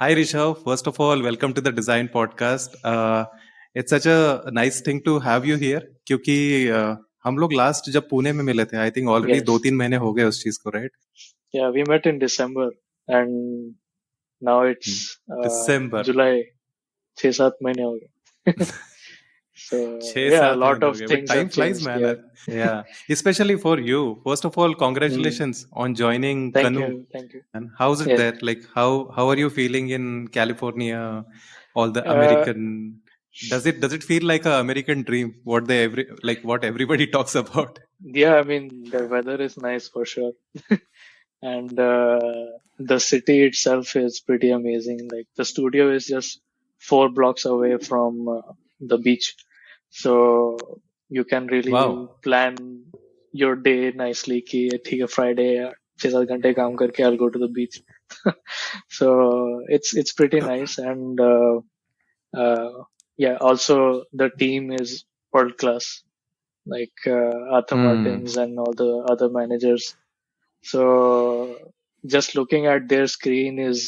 Hi Rishav. First of all, welcome to the Design Podcast. It's such a nice thing to have you here क्योंकि हम लोग last जब पुणे में मिले थे आई थिंक ऑलरेडी दो Yes. तीन महीने हो गए उस चीज को right Yeah, we met in December and now it's December July. 6-7 महीने हो गए. So छह yeah, a सात lot महीने हो of गए but things time have flies changed. Man Yeah. yeah especially for you first of all Mm. congratulations on joining Thank Canoo you. Thank you. and how's it Yes. there like how are you feeling in California all the Uh, American does it feel like a American dream what they what everybody talks about. yeah, I mean, the weather is nice for sure. And the city itself is pretty amazing. Like the studio is just 4 blocks away from the beach. So you can really Wow. plan your day nicely कि ठीक है Friday 6-7 घंटे काम करके I'll go to the beach. So it's pretty nice and uh, yeah, also the team is world class, like Arthur Hmm. Martins and all the other managers. So just looking at their screen is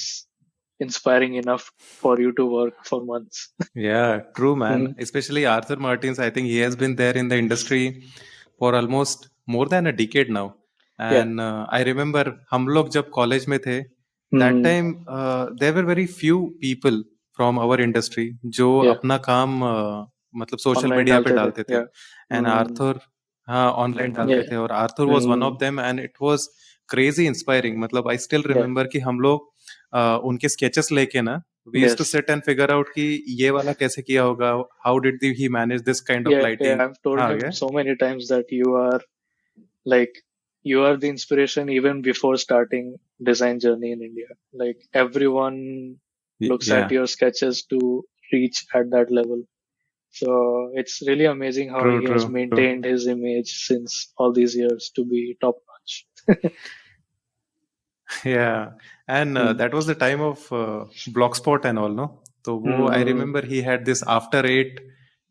inspiring enough for you to work for months. Yeah, true, man. Mhm. Especially Arthur Martins, I think he has been there in the industry for almost more than a decade now. Yeah. And I remember हम लोग जब college में थे, that Mm. time there were very few people from our industry जो Yeah. अपना काम मतलब social Online media पे डालते थे. डालते थे. Yeah. And Mm. Arthur हाँ online डालते Yeah. थे और Arthur was one Mm. of them and it was crazy inspiring. मतलब I still Yeah. remember कि हम लोग उनके sketches लेके ना we used to Yes. sit and figure out कि ये वाला कैसे किया होगा how did he manage this kind of Yeah. Yeah. lighting I've told हाँ him क्या so many times that like you are the inspiration even before starting design journey in India. Like everyone looks at yeah your sketches to reach at that level. So it's really amazing how true he has true true maintained his image since all these years to be top notch. yeah and Mm. that was the time of Blockspot and all no तो वो I Mm-hmm. remember he had this after eight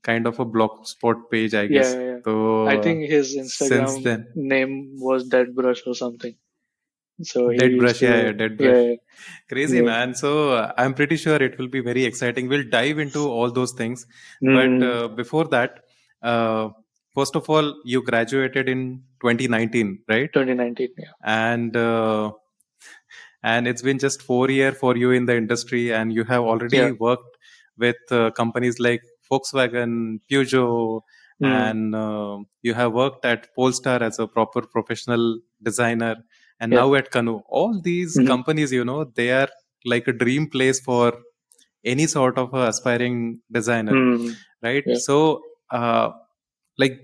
kind of a Blockspot page I Yeah, guess yeah, yeah. so I think his since Instagram then name was Dead Brush or something. So he Dead used Brush yeah to, Dead Brush yeah, crazy yeah. man so I'm pretty sure it will be very exciting we'll dive into all those things but Mm-hmm. before that uh, first of all you graduated in 2019 right 2019, yeah. and it's been just 4 year for you in the industry and you have Yeah. already worked with companies like Volkswagen Peugeot Mm. and you have worked at Polestar as a proper professional designer and Yeah. now at Canoo all these Mm-hmm. companies they are like a dream place for any sort of a aspiring designer Mm. right Yeah. so like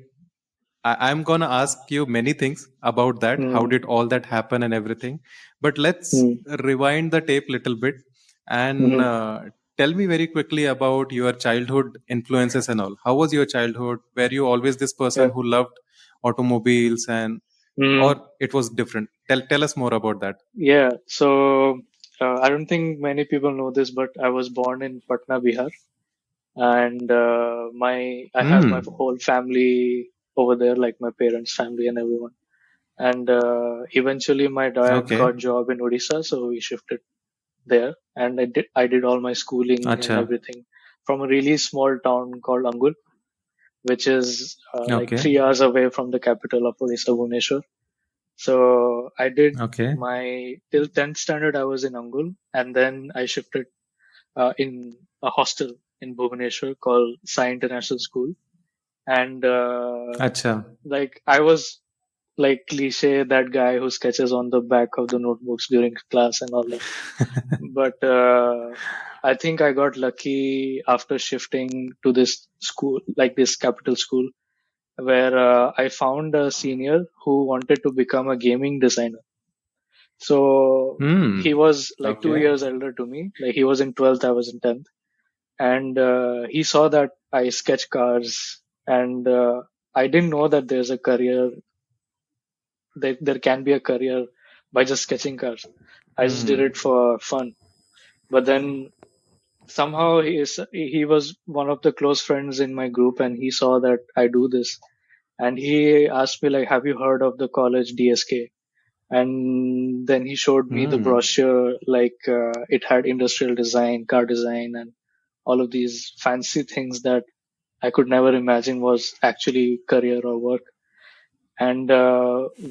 I'm gonna ask you many things about that. How Mm. did all that happen and everything? But let's Mm. rewind the tape little bit and Mm-hmm. tell me very quickly about your childhood influences and all. How was your childhood? Were you always this person Yeah. who loved automobiles and Mm. or it was different? Tell us more about that. Yeah. So I don't think many people know this, but I was born in Patna, Bihar, and my I have my Hmm. whole family over there, like my parents' family and everyone. And eventually, my dad Okay. got job in Odisha, so we shifted there, and I did all my schooling and Acha. everything from a really small town called Angul, which is like Okay. 3 hours away from the capital of Odisha, Bhubaneswar. So I did Okay. my till 10th standard. I was in Angul, and then I shifted in a hostel in Bhubaneswar called Sai International School, and Acha. like I was like cliche that guy who sketches on the back of the notebooks during class and all that. But I think I got lucky after shifting to this school, like this capital school, where I found a senior who wanted to become a gaming designer. So he Hmm. was like two Okay. years elder to me. Like he was in 12th, I was in 10th. And he saw that I sketch cars. And I didn't know that there's a career, that there can be a career by just sketching cars. I just did it Hmm. for fun. But then somehow he was one of the close friends in my group and he saw that I do this. And he asked me like, have you heard of the college DSK? And then he showed me the Hmm. brochure, like it had industrial design, car design, and all of these fancy things that I could never imagine was actually career or work. And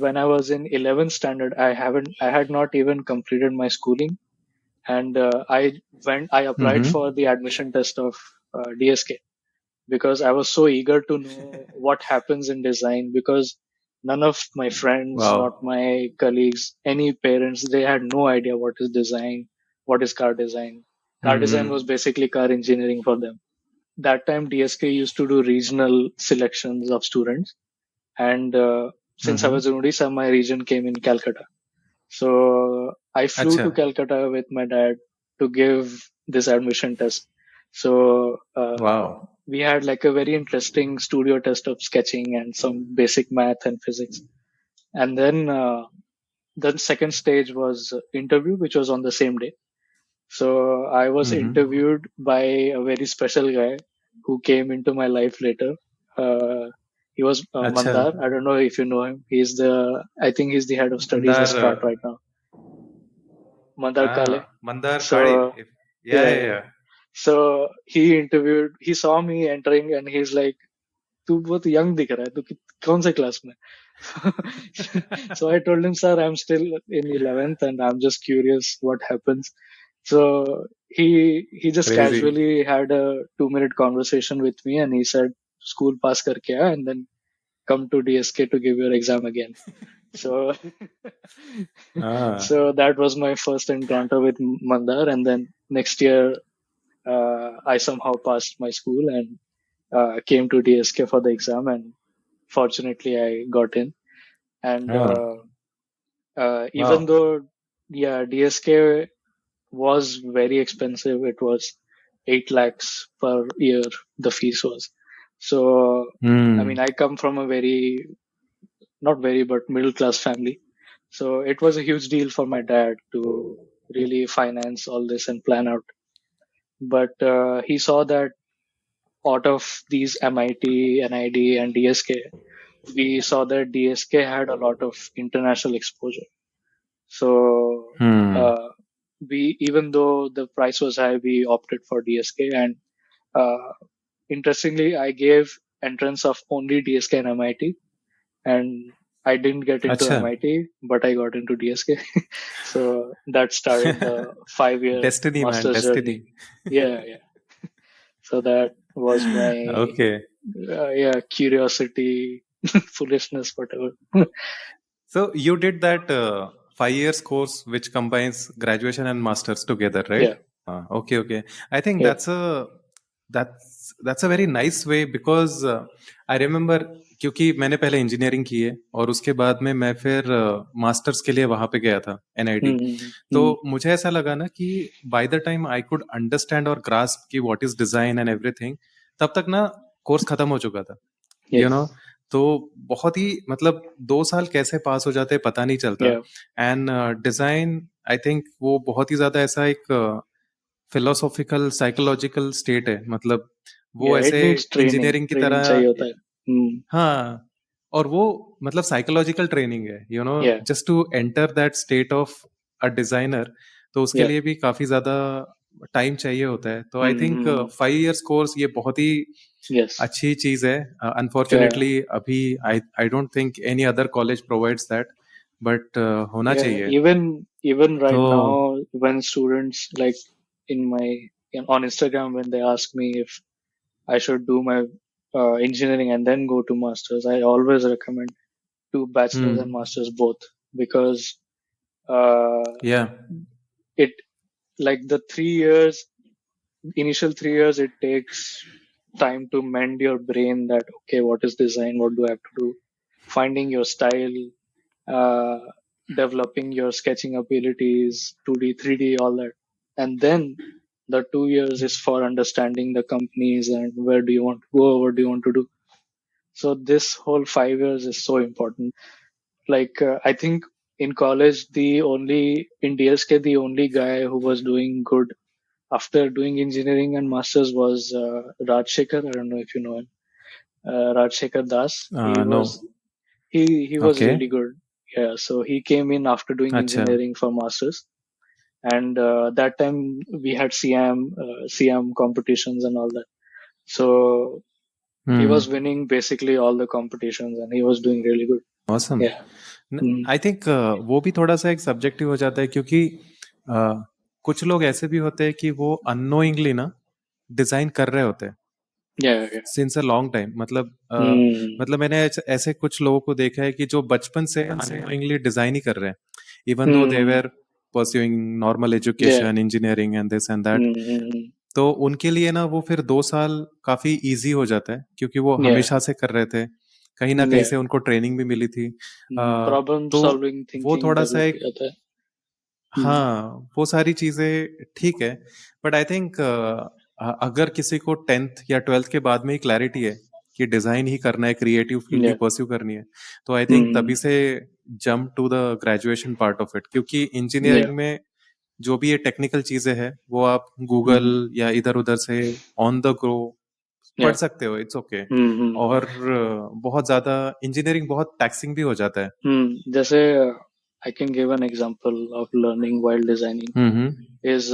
when I was in 11th standard, I had not even completed my schooling, and I applied Mm-hmm. for the admission test of DSK because I was so eager to know what happens in design, because none of my friends, not Wow. my colleagues, any parents, they had no idea what is design, what is car design. Car design was Mm-hmm. basically car engineering for them. That time DSK used to do regional selections of students, and since I Mm-hmm. was in Odisha, my region came in Calcutta. So I flew अच्छा. to Calcutta with my dad to give this admission test. So Wow. we had like a very interesting studio test of sketching and some basic math and physics. And then the second stage was interview, which was on the same day. So I was Mm-hmm. interviewed by a very special guy who came into my life later. Uh, he was अच्छा. Mandar. I don't know if you know him. I think he's the head of studies at Mandar. Strat right now. Mandar Kale. Mandar Kale. So Yeah, yeah, yeah, yeah. yeah. So he saw me entering and he's like, तू बहुत young दिख रहा है, कौन से class में? So I told him, sir, I'm still in 11th and I'm just curious what happens. So he just Crazy. casually had a 2 minute conversation with me and he said, school pass करके आ and then come to DSK to give your exam again. So हाँ. so that was my first encounter with Mandar, and then next year I somehow passed my school and came to DSK for the exam, and fortunately I got in. And हाँ. even Wow. though, yeah, DSK was very expensive. It was 8 lakhs per year, the fees was. So, I mean, Hmm. I come from a very, not very, but middle class family. So it was a huge deal for my dad to really finance all this and plan out. But he saw that out of these MIT, NID, and DSK, we saw that DSK had a lot of international exposure. So Hmm. we, even though the price was high, we opted for DSK. And uh, interestingly, I gave entrance of only DSK and MIT, and I didn't get into अच्छा. MIT, but I got into DSK. So that started the 5 year Destiny, man, master's journey. destiny. Yeah, yeah. So that was my Okay. yeah, curiosity, foolishness, whatever. So you did that 5 years course which combines graduation and masters together, right? Yeah, Okay, okay. I think yeah. that's a very nice way because I remember क्योंकि मैंने पहले engineering की है और उसके बाद में मैं फिर मास्टर्स के लिए वहां पे गया था एनआईटी। Mm-hmm. तो Mm-hmm. मुझे ऐसा लगा ना कि by the time I could understand और ग्रास्प कि what is design and everything, तब तक ना कोर्स खत्म हो चुका था, Yeah, you know. तो बहुत ही मतलब 2 साल कैसे पास हो जाते हैं पता नहीं चलता। yeah, and design I think वो बहुत ही ज्यादा ऐसा एक फिलोसॉफिकल साइकोलॉजिकल स्टेट है, मतलब वो yeah. It ऐसे needs training. इंजीनियरिंग की Training चाहिए तरह। होता है. Mm. हाँ, और वो मतलब साइकोलॉजिकल ट्रेनिंग है, you know, Yeah, just to enter that state of a designer. तो उसके yeah. लिए भी काफी ज्यादा टाइम चाहिए होता है। तो I think Mm-hmm. 5 years course ये बहुत ही Yes. अच्छी चीज है। Yeah, अनफॉर्चुनेटली अभी I don't think any other college provides that, but होना yeah. चाहिए। Even तो right now, when students like on Instagram, when they ask me if I should do my engineering and then go to masters, I always recommend to bachelor's and hmm, masters both, because uh, या, it like the 3 years, initial 3 years, it takes time to mend your brain that okay, what is design, what do I have to do, finding your style, uh, developing your sketching abilities, 2D, 3D, all that. And then the 2 years is for understanding the companies and where do you want to go, what do you want to do. So this whole 5 years is so important. Like I think in college, in DSK, the only guy who was doing good after doing engineering and masters was Rajshekhar. I don't know if you know him. Rajshekhar Das. No, He was okay, really good. Yeah, so he came in after doing अच्छा engineering for masters, and that time we had CM competitions and all that. So he hmm was winning basically all the competitions, and he was doing really good. awesome Yeah. Mm. I think वो भी थोड़ा सा एक subjective हो जाता है क्योंकि कुछ लोग ऐसे भी होते हैं कि वो अननोइंगली ना डिजाइन कर रहे होते हैं Yeah. Yeah. Since a long time Mm. मतलब मैंने ऐसे कुछ लोगों को देखा है कि जो बचपन से अननोइंगली डिजाइन ही कर रहे हैं even though they Mm. Were pursuing normal Yeah. Education engineering and this and that Mm. तो उनके लिए ना वो फिर 2 साल काफी इजी हो जाता है क्योंकि वो Yeah. हमेशा से कर रहे थे कहीं ना कहीं Yeah. से उनको ट्रेनिंग भी मिली थी Problem तो solving वो thinking थोड़ा सा develop हो एक जाता है. Mm. हाँ वो सारी चीजें ठीक है बट आई थिंक अगर किसी को 10th या 12th के बाद में ही क्लैरिटी है कि डिजाइन ही करना है क्रिएटिव फील्ड ही Yeah. परस्यू करनी है तो आई थिंक Mm. तभी से jump to the graduation part of it क्योंकि Yeah. इंजीनियरिंग में जो भी ये टेक्निकल चीजें हैं वो आप गूगल Mm. या इधर उधर से ऑन द ग्रो पढ़ Yeah. सकते हो इट्स ओके Mm. और बहुत ज्यादा इंजीनियरिंग बहुत टैक्सिंग भी हो जाता है जैसे I can give an example of learning while designing hmm is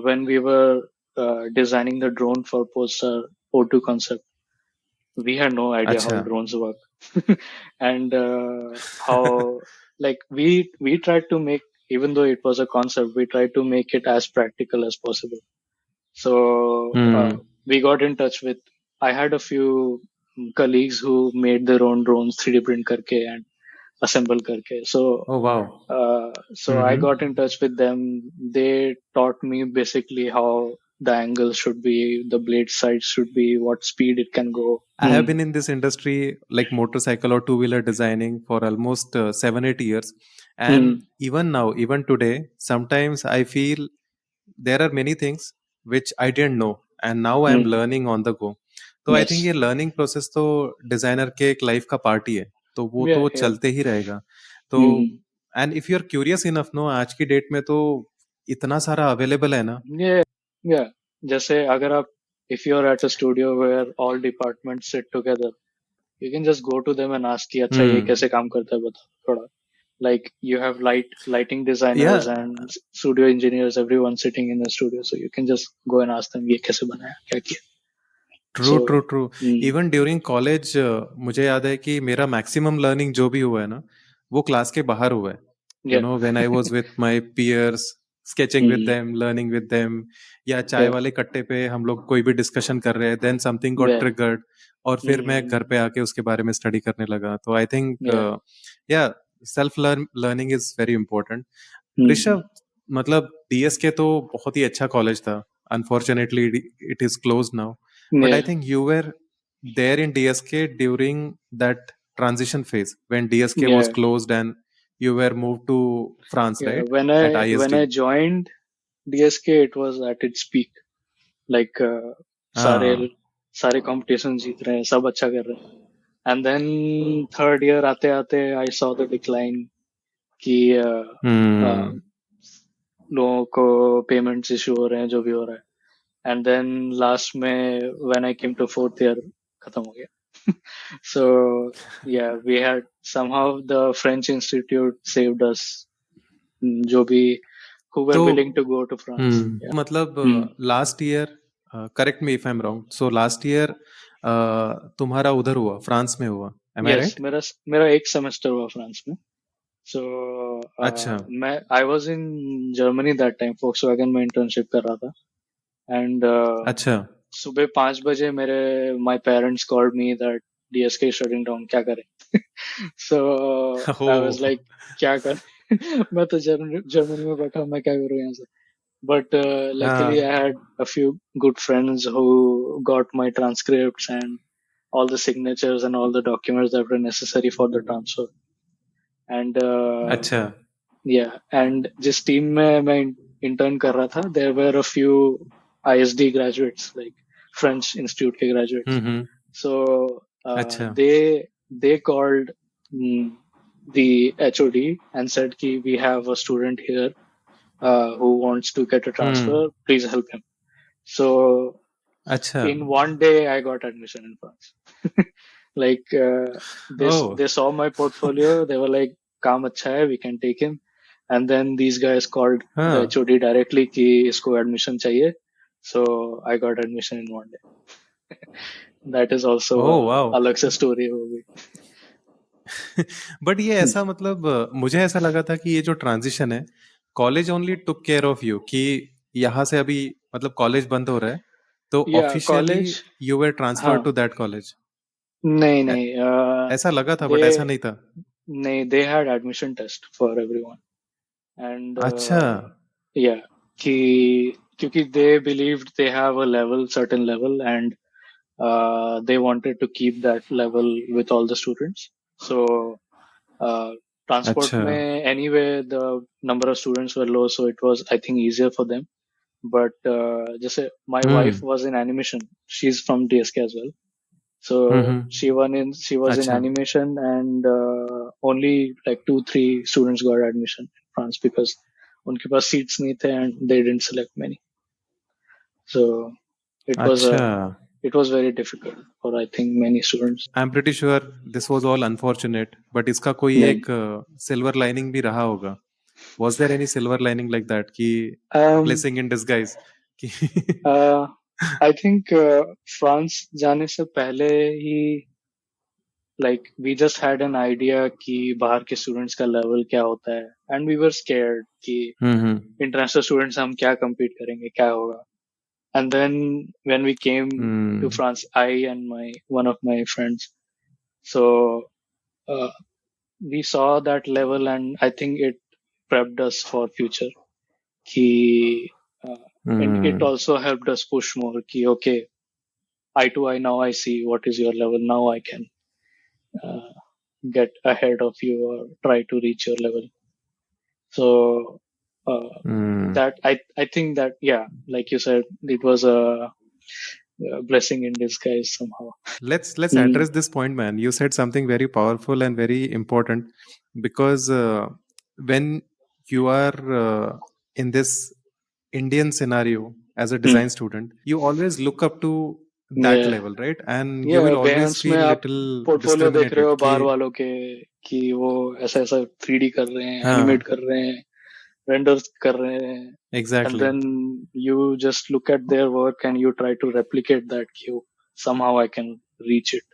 when we were designing the drone for Polestar O2 concept. We had no idea how अच्छा drones work, and how like we tried to make, even though it was a concept, we tried to make it as practical as possible. So hmm we got in touch with. I had a few colleagues who made their own drones 3D print करके and assemble करके. Oh wow So I got in touch with them. They taught me basically how the angles should be, the blade size should be, what speed it can go. I have been in this industry, like motorcycle or two-wheeler designing, for almost 7 8 years. And Hmm. even now, even today, sometimes I feel there are many things which I didn't know, and now I am Hmm. learning on the go. तो I think Yes. ये learning process तो designer के एक life का part ही है तो वो Yeah. तो Yeah. चलते ही रहेगा तो Hmm. And if you are curious enough no आज की डेट में तो इतना सारा अवेलेबल है ना Yeah. Yeah. जैसे अगर आप if you're at a studio where all departments sit together, you can just go to them and ask कि अच्छा ये हम्म कैसे काम करता है बता थोड़ा. Like you have lighting या designers and studio engineers, everyone sitting in the studio, so you can just go and ask them ये कैसे बनाया क्या किया. True true So, true mm, even during college मुझे याद है कि मेरा मैक्सिमम लर्निंग जो भी हुआ है ना वो क्लास के बाहर हुआ है you yeah, know when I was with my peers sketching with mm, them learning with them या चाय yeah, वाले कट्टे पे हम लोग कोई भी डिस्कशन कर रहे हैं then something got yeah, triggered और फिर मैं घर mm, पे आके उसके बारे में स्टडी करने लगा तो आई थिंक yeah, या self learning is very important mm, Rishabh मतलब डीएसके तो बहुत ही अच्छा कॉलेज था unfortunately it is close now but I yeah, think you were there in DSK during that transition phase when DSK was yeah, closed and you were moved to France, yeah. right? At When ISD. I joined DSK, it was at its peak. Like सारे हाँ सारे competition जीत रहे हैं, सब अच्छा कर रहे हैं. And then third year आते आते I saw the decline कि हम्म लोगों को पेमेंट्स इशू हो रहे हैं जो भी हो रहा है. एंड देन लास्ट में when I came to fourth year खत्म हो गया. So yeah we had somehow the French institute saved us, जो भी who were तो willing to go to France. Yeah. मतलब Hmm. Last year correct me if I am wrong so last year तुम्हारा उधर हुआ फ्रांस में हुआ M आई Yes, right मेरा मेरा एक सेमेस्टर हुआ फ्रांस में. सो अच्छा मैं I was in Germany that time, Volkswagen में इंटर्नशिप कर रहा था. एंड अच्छा सुबह 5 बजे मेरे my parents called me that DSK shutting down, क्या करें. सो आई वाज हो लाइक क्या कर. मैं तो जर्मनी में बैठा हूँ, मैं क्या करूँ यहाँ से. But luckily I हाँ had a few good friends who got my transcripts and all the signatures and all the documents that were necessary for the transfer. And अच्छा yeah, and जिस टीम में मैं intern कर रहा था, there were a few ISD graduates, like French Institute के graduates. हम्म So अच्छा they called the HOD and said कि we have a student here who wants to get a transfer. Please help him. So अच्छा in one day, I got admission in France. Like oh they saw my portfolio. They were like, काम अच्छा है, we can take him. And then these guys called the हाँ. HOD directly कि इसको admission चाहिए. So I got admission in one day. That is also oh wow. अलग से story होगी. बट ये ऐसा मतलब मुझे ऐसा लगा था कि ये जो ट्रांजिशन है, college only took care of you कि यहाँ से अभी मतलब कॉलेज बंद हो रहा है, तो Yeah, officially college. You were transfer हाँ. To that college. नहीं नहीं. ऐसा लगा था बट ऐसा they नहीं था. नहीं, they had admission test for everyone. And अच्छा. yeah, कि क्योंकि they believed they have a level, certain level, and they wanted to keep that level with all the students. So uh, transport अच्छा. में anyway the number of students were low, so it was, I think, easier for them. But जैसे my wife hmm. was in animation, she's from DSK as well. So hmm. she was in अच्छा. animation, and only like 2-3 students got admission in France because उनके पास seats नहीं थे and they didn't select many. So it was अच्छा. very difficult for, I think, many students. I am pretty sure this was all unfortunate, but इसका कोई Then एक silver lining भी रहा होगा. Was there any silver lining like that कि um, blessing in disguise कि uh, I think France जाने से पहले ही like we just had an idea कि बाहर के students का level क्या होता है, and we were scared कि हम्म. international students हम क्या compete करेंगे, क्या होगा. And then when we came to hmm. France, I and one of my friends, so uh, we saw that level, and I think it prepped us for future. Ki, and it hmm. also helped us push more. Ki, okay, eye to eye, now I see what is your level. Now I can uh, get ahead of you or try to reach your level. So hmm. that I think that, yeah, like you said, it was a blessing in disguise somehow. Let's Mm, address this point, man. You said something very powerful and very important because when you are in this Indian scenario as a mm, design student, you always look up to that yeah. level, right? And you Yeah, will always Behance में feel आप little portfolio देख रहे discriminated हो बाहर कि वालों के कि वो ऐसा ऐसा 3D कर रहे हैं, एनिमेट हाँ, कर रहे हैं, रेंडर्स कर रहे हैं, and exactly. then you just look at their work and you try to replicate that कि somehow I can reach it.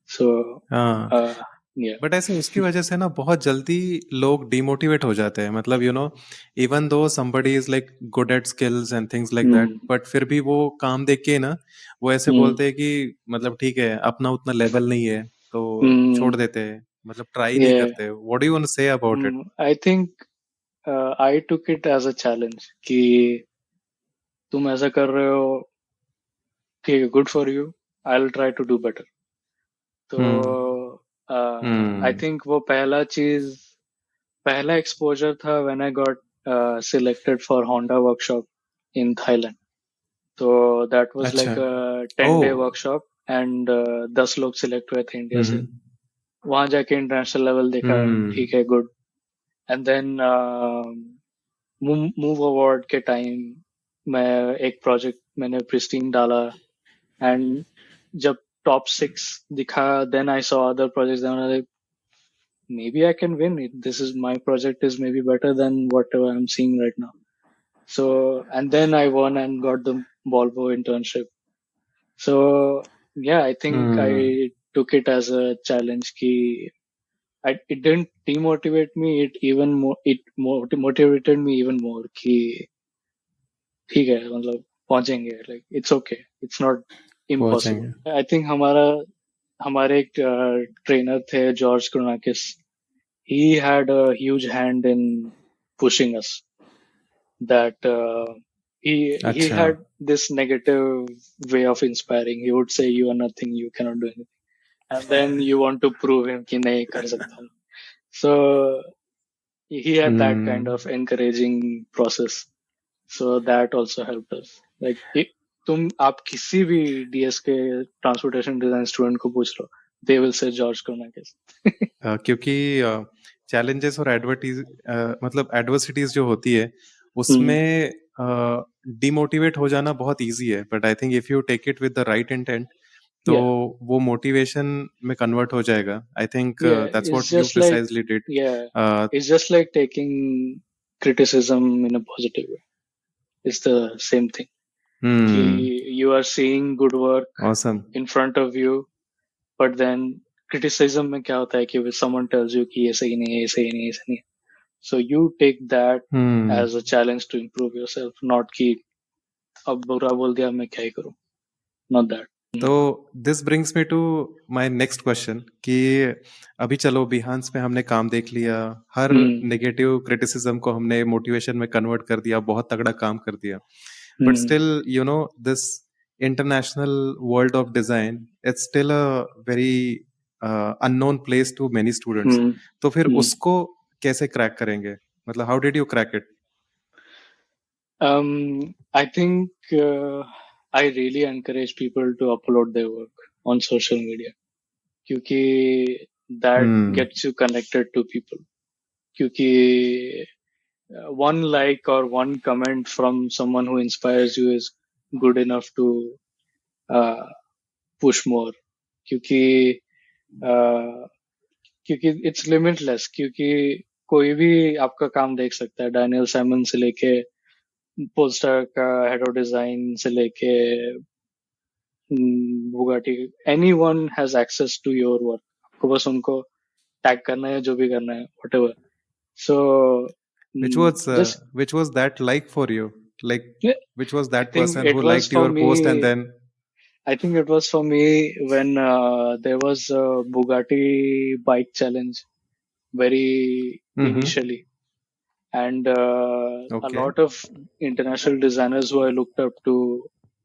So हाँ. uh, yeah. बट ऐसे उसकी वजह से ना बहुत जल्दी लोग डिमोटिवेट हो जाते हैं, मतलब even though somebody is like good at skills and things like that, Hmm. But फिर भी वो काम देख के ना वो ऐसे Hmm. बोलते हैं कि मतलब ठीक है अपना उतना लेवल नहीं है तो छोड़ Hmm. देते हैं, मतलब ट्राई नहीं Yeah. करते. What do you want to say about it? I think I took it as a challenge कि तुम ऐसा कर रहे हो, ठीक है, good for you. I'll try to do better. हम्म. तो आई हम्म. थिंक वो पहला एक्सपोजर था when I got selected for Honda workshop in Thailand. तो दैट वाज अच्छा. Like a oh. 10 day workshop, and 10 लोग सिलेक्ट हुए थे इंडिया से. हम्म. वहां जाके इंटरनेशनल लेवल देखा, हम्म. ठीक है, good. And then move award के टाइम मैं एक प्रोजेक्ट मैंने प्रिस्टीन डाला, एंड जब टॉप 6 दिखा, then I saw other projects. Maybe I can win it. This is my project is maybe better than whatever I'm seeing right now. So, and then I won and got the Volvo internship. So, yeah, I think hmm. I took it as a challenge. It didn't demotivate me. It motivated me even more. कि ठीक है, मतलब पहुंचेंगे. Like it's okay. It's not impossible. पहुंचेंगे. I think हमारे एक trainer थे, George क्रोनाकिस. He had a huge hand in pushing us. That he अच्छा. had this negative way of inspiring. He would say, "You are nothing. You cannot do anything," and then you want to prove him कि नहीं कर सकता हूँ. So he had that kind hmm. of encouraging process. So that also helped us. Like आप किसी भी DS के transportation design student को पूछ लो, they will say George Cronakis. क्योंकि चैलेंजेस और मतलब एडवर्सिटीज जो होती है Hmm. उसमें डिमोटिवेट हो जाना बहुत इजी है, but I think if you take it with the right intent तो Yeah. वो मोटिवेशन में कन्वर्ट हो जाएगा. I think Yeah. That's It's what you just like, precisely डिड. yeah, it's just like taking criticism in a positive way. It's the same thing. कि you are seeing good work awesome. in front of you, but then criticism में क्या होता है कि if someone tells you कि ये सही नहीं है, ये सही नहीं है, ये सही नहीं है. So you take that as a challenge to improve yourself, not कि अब बुरा बोल दिया मैं क्या ही करूं. Not that. तो this brings me to my next question कि अभी चलो बिहान्स पे हमने काम देख लिया, हर नेगेटिव क्रिटिसिज्म को हमने मोटिवेशन में कन्वर्ट कर दिया, बहुत तगड़ा काम कर दिया, but still you know this international world of design it's still a very unknown place to many students. तो फिर उसको कैसे क्रैक करेंगे, मतलब how did you crack it? I think I really encourage people to upload their work on social media क्योंकि that gets you connected to people. क्योंकि one like or one comment from someone who inspires you is good enough to push more. क्योंकि it's limitless. क्योंकि कोई भी आपका काम देख सकता है, डैनियल साइमन से लेके पोलस्टार का हेड ऑफ डिजाइन से लेके Bugatti, anyone has access to your work. आपको बस उनको टैग करना है, जो भी करना है, whatever. So which was that like for you, like which was that person who liked for your me, post and then I think it was for me when there was a Bugatti bike challenge very initially. And a lot of international designers who I looked up to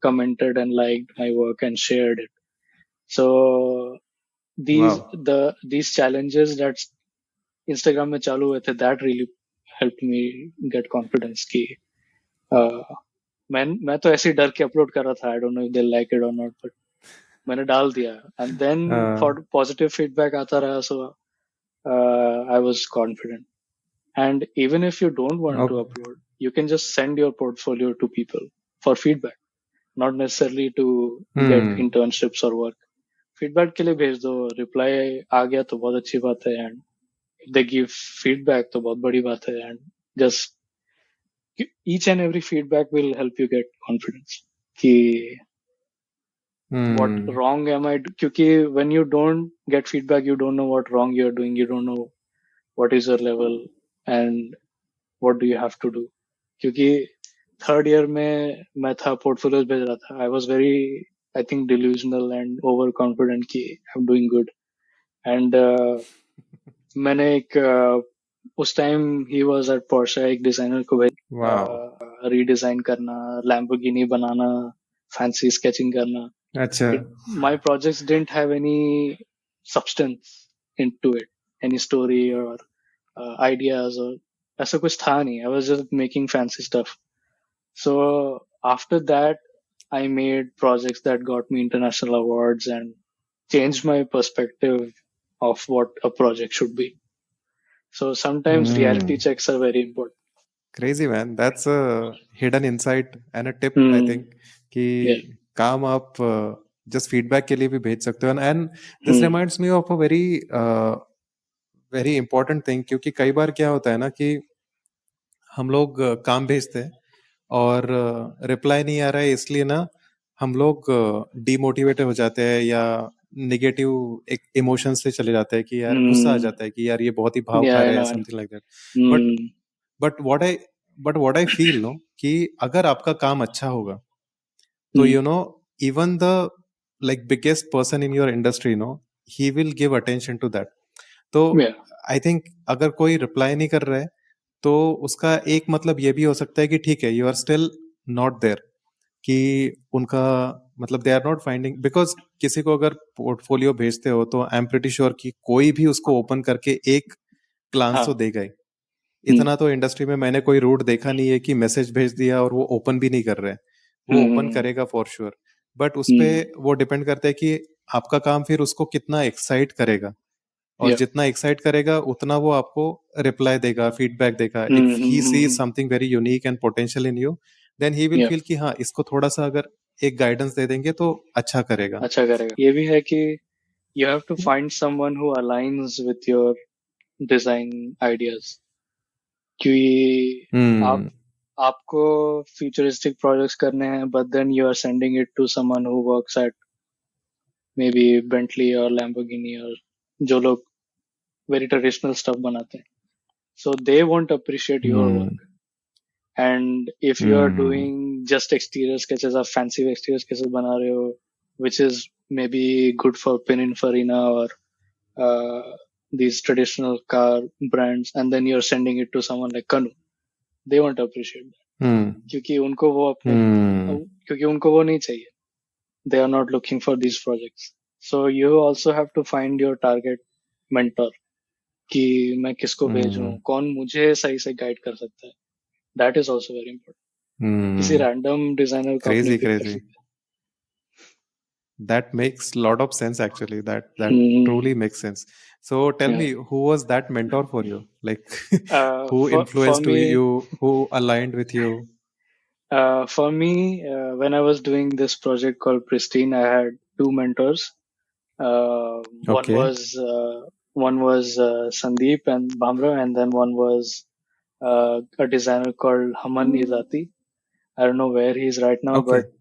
commented and liked my work and shared it. So these challenges that Instagram में चालू हुए थे, that really helped me get confidence कि मैं तो ऐसे ही डर के अपलोड कर रहा था. I don't know if they like it or not, but मैंने डाल दिया, and then for positive feedback आता रहा, so I was confident. And even if you don't want to upload, you can just send your portfolio to people for feedback, not necessarily to get internships or work. Feedback के लिए भेज दो, reply आ गया तो बहुत अच्छी बात है, and if they give feedback तो बहुत बड़ी बात है, and just each and every feedback will help you get confidence. कि what wrong am I? क्योंकि when you don't get feedback, you don't know what wrong you're doing, you don't know what is your level and what do you have to do. क्योंकि third year में मैं था, portfolios भेज रहा था. I was very, I think, delusional and over confident कि I am doing good. And मैंने एक उस टाइम ही वाज एट पोर्शा, एक डिजाइनर को भेज रीडिजाइन करना, लैम्बोर्गिनी बनाना, फैंसी स्केचिंग करना. अच्छा. My projects didn't have any substance into it, any story or ideas or ऐसा कुछ था नहीं. I was just making fancy stuff. So after that, I made projects that got me international awards and changed my perspective of what a project should be. So sometimes reality checks are very important. Crazy, man. That's a hidden insight and a tip, I think, कि काम आप just feedback के लिए भी भेज सकते हो. And this reminds me of a very important thing, क्योंकि कई बार क्या होता है ना कि हम लोग काम भेजते हैं और रिप्लाई नहीं आ रहा है, इसलिए ना हम लोग डीमोटिवेटेड हो जाते हैं या नेगेटिव एक इमोशन से चले जाते हैं कि यार गुस्सा आ जाता है कि यार ये बहुत ही भाव खा रहे हैं, something like that. But what I feel no कि अगर आपका काम अच्छा होगा तो you know even the like biggest person in your industry no he will give attention to that. तो आई थिंक अगर कोई रिप्लाई नहीं कर रहा है तो उसका एक मतलब ये भी हो सकता है कि ठीक है, you are still not there, कि उनका मतलब they are not finding. Because किसी को अगर पोर्टफोलियो भेजते हो तो आई एम प्रीटी श्योर कि कोई भी उसको ओपन करके एक ग्लांस तो देगा ही. इतना तो इंडस्ट्री में मैंने कोई रूट देखा नहीं है कि मैसेज भेज दिया और वो ओपन भी नहीं कर रहे हैं. वो ओपन करेगा फॉर श्योर, बट उस पे वो डिपेंड करता है कि आपका काम फिर उसको कितना एक्साइट करेगा, और जितना एक्साइट करेगा उतना वो आपको रिप्लाई देगा, फीडबैक देगा. If he sees something very unique and potential in you, then he will feel कि हाँ, इसको थोड़ा सा अगर एक गाइडेंस दे देंगे तो अच्छा करेगा। अच्छा करेगा। ये भी है कि you have to find someone who aligns with your design ideas, क्योंकि आप हम्म आपको futuristic projects करने हैं, but then you are sending it to someone who works at maybe Bentley or Lamborghini, or जो लोग very traditional stuff बनाते हैं, so they won't appreciate your hmm work. And if you are hmm doing just exterior sketches or fancy exterior sketches बना रहे हो, which is maybe good for Pininfarina or these traditional car brands, and then you're sending it to someone like Canoo, they won't appreciate that, हम्म क्योंकि उनको वो अपने हम्म क्योंकि उनको वो नहीं चाहिए. They are not looking for these projects. So you also have to find your target mentor, कि मैं किसको भेजूं, हम्म कौन मुझे सही से गाइड कर सकता है. That is also very important. किसी हम्म रैंडम डिजाइनर को आप नहीं क्रेजी पिक कर क्रेजी। सकते. That makes lot of sense actually. That Hmm. truly makes sense. So tell Yeah. me, who was that mentor for you? Like, Uh, who for for influenced me, you? Who aligned with you? when I was doing this project called Pristine, I had two mentors. Uh, one Okay. was uh, one was Sandeep and Bhamra, and then one was a designer called Haman Izati. I don't know where he's right now, but Okay.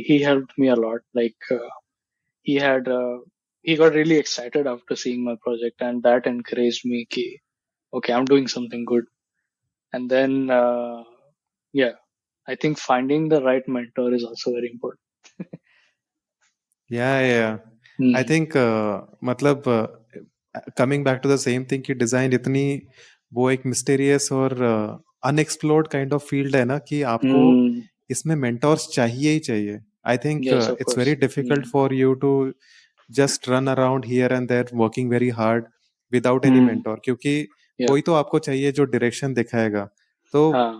he helped me a lot. Like he had he got really excited after seeing my project, and that encouraged me. Ki, okay, I'm doing something good. And then yeah, I think finding the right mentor is also very important. Yeah, yeah, yeah. I Hmm. think मतलब coming back to the same thing कि design इतनी वो एक mysterious और unexplored kind of field है ना कि आपको Hmm. इसमें मेंटोर्स चाहिए ही चाहिए। I think Yes, of it's very course. Difficult for you to just run around here and there working very hard without any Hmm. Mentor, क्योंकि Yeah. कोई तो आपको चाहिए जो डायरेक्शन दिखाएगा। तो हाँ.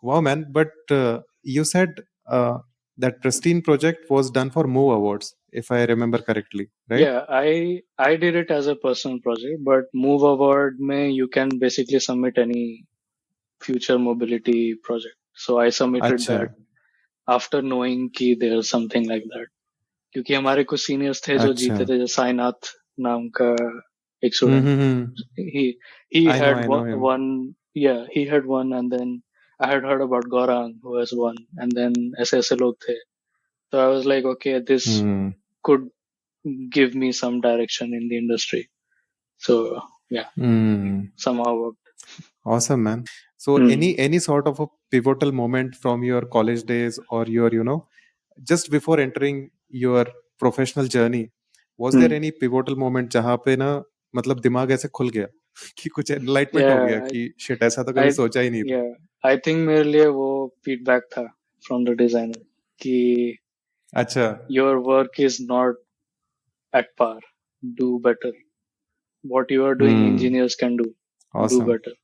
Wow man, but you said that pristine project was done for Move Awards, if I remember correctly, right? Yeah, I did it as a personal project, but Move Award में you can basically submit any future mobility project. So I submitted अच्छा that after knowing कि there's something like that. क्योंकि हमारे कुछ seniors थे जो अच्छा। जीते थे, जो साईनाथ नाम का एक student. He had I know him. one. Yeah, he had one, and then I had heard about Gaurang who has won, and then ऐसे ऐसे लोग थे. So I was like, okay, this hmm could give me some direction in the industry. So yeah, hmm somehow worked. awesome man. So Hmm. any sort of a pivotal moment from your college days or your just before entering your professional journey, was there Hmm. any pivotal moment जहाँ पे ना मतलब दिमाग ऐसे खुल गया कि कुछ एनलाइटमेंट हो गया Yeah, कि शिट ऐसा तो कभी I सोचा ही नहीं था। yeah, I think मेरे लिए वो feedback था from the designer कि अच्छा। your work is not at par. Do better. What you are doing, hmm engineers can do. Do awesome. better.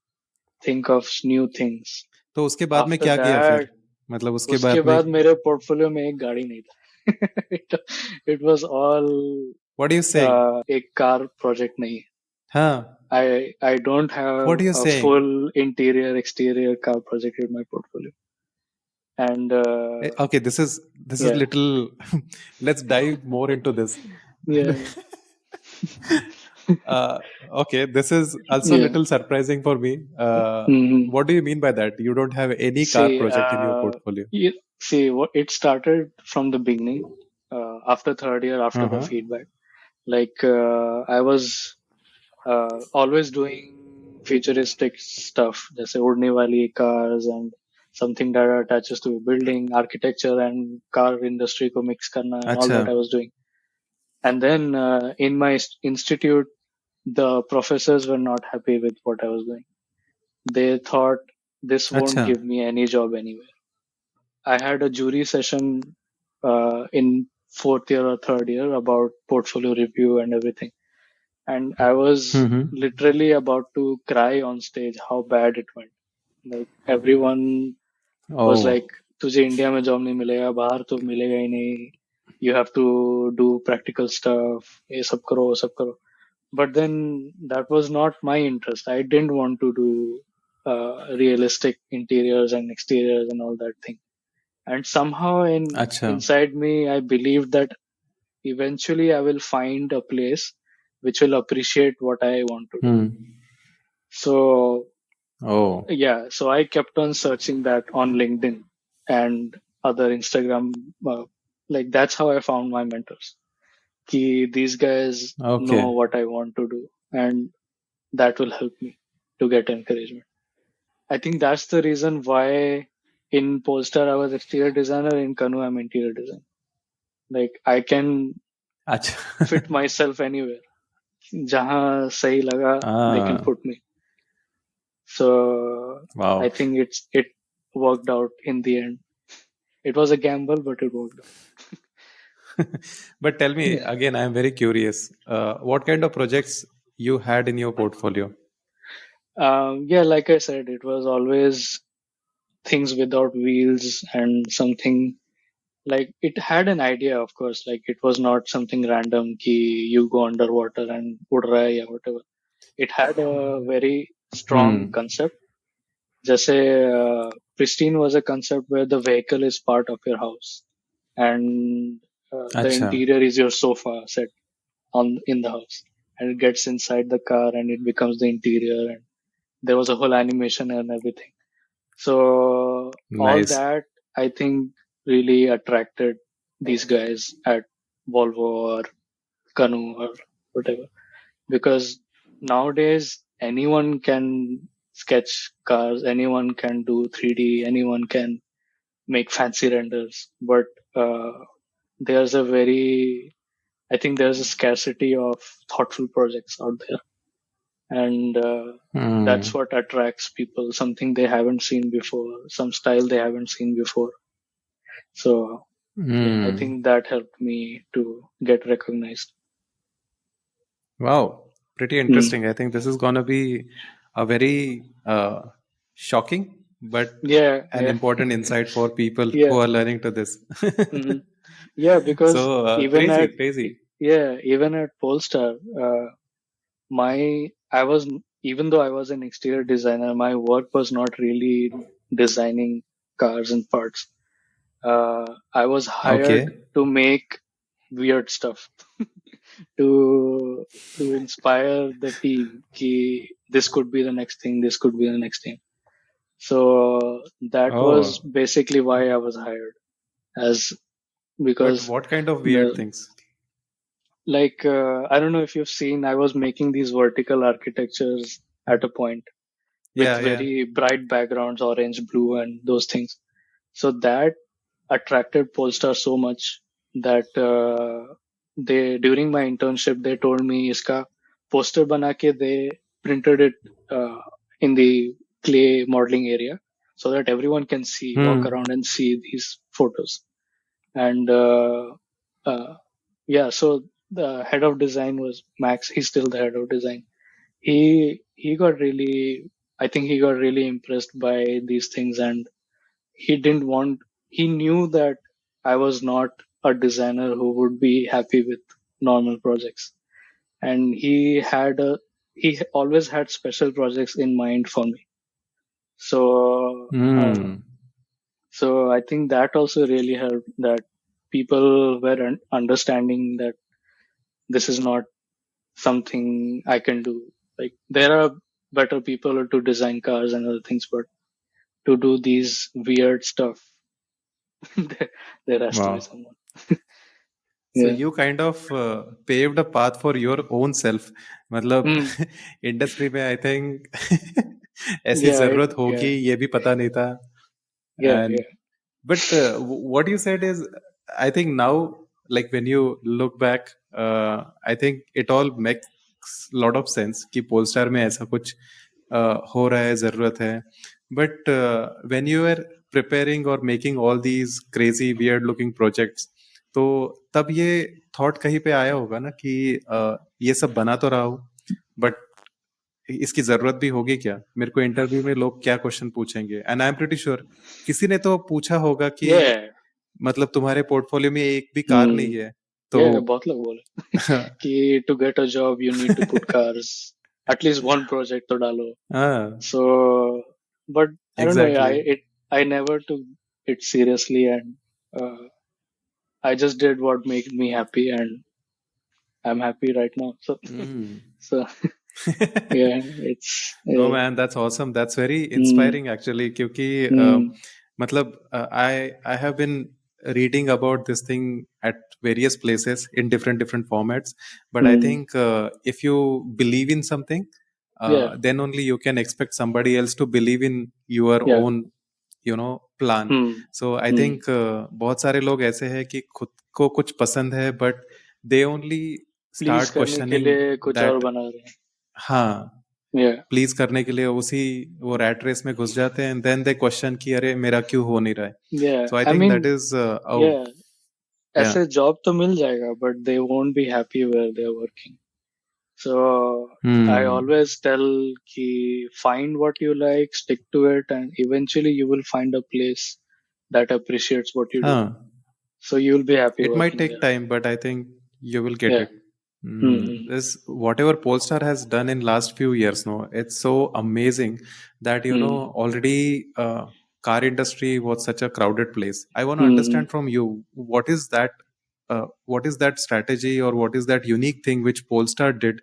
Think of new things. तो उसके बाद में After क्या किया फिर? that, मतलब उसके उसके बाद में बाद मेरे पोर्टफोलियो में एक गाड़ी नहीं था. it was all what you saying? एक कार प्रोजेक्ट नहीं. हाँ, I don't what have you a saying? full interior exterior car project in my portfolio. And Okay, this is yeah, little. Let's dive more into this. yeah, uh, okay, this is also a yeah. little surprising for me. Hmm. What do you mean by that? You don't have any car See, project in your portfolio? see, what it started from the beginning. After third year, after the Uh-huh. feedback, like I was always doing futuristic stuff, जैसे उड़ने वाली cars and something that attaches to building architecture and car industry को mix करना and all अच्छा, that I was doing. And then in my institute, the professors were not happy with what I was doing. They thought this won't अच्छा, give me any job anywhere. I had a jury session in fourth year or third year about portfolio review and everything. And I was hmm, literally about to cry on stage how bad it went. Like everyone was oh, like, तुझे India में job नहीं मिलेगा, बाहर तो मिलेगा ही नहीं. You have to do practical stuff. ये सब करो, वो सब करो. But then that was not my interest. I didn't want to do realistic interiors and exteriors and all that thing. And somehow अच्छा. inside me, I believed that eventually I will find a place which will appreciate what I want to do. Hmm. So Oh. yeah, so I kept on searching that on LinkedIn and other Instagram. Like that's how I found my mentors. These guys know Okay. what I want to do, and that will help me to get encouragement. I think that's the reason why in Polestar I was exterior designer, in Canoo I'm interior design. Like I can अच्छा. fit myself anywhere. Jahan sahi laga, they can Ah. put me. So I Wow. think it worked out in the end. It was a gamble, but it worked out. But tell me Yeah. again, I am very curious. What kind of projects you had in your portfolio? Yeah, like I said, it was always things without wheels and something like it had an idea, of course. Like it was not something random ki you go underwater and ud raha hai or whatever. It had a very strong Hmm. concept. Just pristine was a concept where the vehicle is part of your house and the अच्छा. interior is your sofa set on in the house, and it gets inside the car and it becomes the interior, and there was a whole animation and everything. So all Nice. that I think really attracted these guys at Volvo or Canoo or whatever, because nowadays anyone can sketch cars, anyone can do 3D, anyone can make fancy renders, but uh, there's a very, I think there's a scarcity of thoughtful projects out there, and that's Hmm. what attracts people. Something they haven't seen before, some style they haven't seen before. So yeah, I Hmm. think that helped me to get recognized. Wow. Pretty Mm. interesting. I think this is gonna be a very shocking but Yeah, an yeah, important insight for people yeah. who are learning to this. Hmm. Yeah, because So even crazy, at crazy. even at Polestar, my I was even though I was an exterior designer, my work was not really designing cars and parts. I was hired Okay. to make weird stuff to inspire the team. Ki, this could be the next thing. This could be the next thing. So that was Oh, basically why I was hired, as but because what kind of weird the things? like I don't know if you've seen, I was making these vertical architectures at a point with Yeah, yeah. very bright backgrounds, orange, blue, and those things. So that attracted Polestar so much that they during my internship they told me iska poster bana ke they printed it in the clay modeling area so that everyone can see, walk Hmm. around and see these photos. And uh, yeah, so the head of design was Max. He's still the head of design. He got really, I think he got really impressed by these things, and he didn't want, he knew that I was not a designer who would be happy with normal projects, and he always had special projects in mind for me. So Hmm. so I think that also really helped, that people were understanding that this is not something I can do. Like there are better people to design cars and other things, but to do these weird stuff, there, there has to be Wow. someone. So Yeah. you kind of paved a path for your own self. मतलब Hmm. Industry में I think ऐसी Yeah. जरूरत Yeah. होगी ये भी पता नहीं था. Yeah. And Yeah. but what you said is, I think now, like when you look back, I think it all makes lot of sense कि Polestar में ऐसा कुछ हो रहा है, जरूरत है. But when you were preparing or making all these crazy weird looking projects, तो तब ये थॉट कहीं पे आया होगा ना कि ये सब बना तो रहा हूँ, बट इसकी जरूरत भी होगी क्या, मेरे को इंटरव्यू में लोग क्या क्वेश्चन पूछेंगे. And I am pretty sure किसी ने तो पूछा होगा कि Yeah. मतलब तुम्हारे पोर्टफोर्टफोलियो में एक भी कार Hmm. नहीं है तो. Yeah. बहुत लोग बोले कि to get a job you need to put cars, at least one project तो डालो. हाँ, So, but I don't know. Exactly. I never took it seriously, and uh, I just did what made me happy, and I'm happy right now. So, Mm. so yeah, it's Oh man, that's awesome. That's very mm, inspiring actually. क्योंकि mm, मतलब I have been reading about this thing at various places in different formats. But I mm, think if you believe in something, yeah, then only you can expect somebody else to believe in your yeah, own plan. mm, So I mm. think बहुत सारे लोग ऐसे हैं कि खुद को कुछ पसंद है but they only please start करने के questioning लिए कुछ और that. बना रहे हैं. हाँ, Yeah. प्लीज करने के लिए उसी वो रैट रेस में घुस जाते हैं एंड देन दे क्वेश्चन कि अरे मेरा क्यों हो नहीं रहा है. Yeah, so I I think that mean, is yeah, या. ऐसे जॉब तो मिल जाएगा, but they won't be happy where they're working. So I hmm. always tell ki find what you like, stick to it, and eventually you will find a place that appreciates what you do. हाँ, So you'll be happy it might working take there. time but I think you will get Yeah. it. Mm-hmm. This whatever Polestar has done in last few years, no, it's so amazing that already car industry was such a crowded place. I want to Mm-hmm. understand from you what is that strategy or what is that unique thing which Polestar did,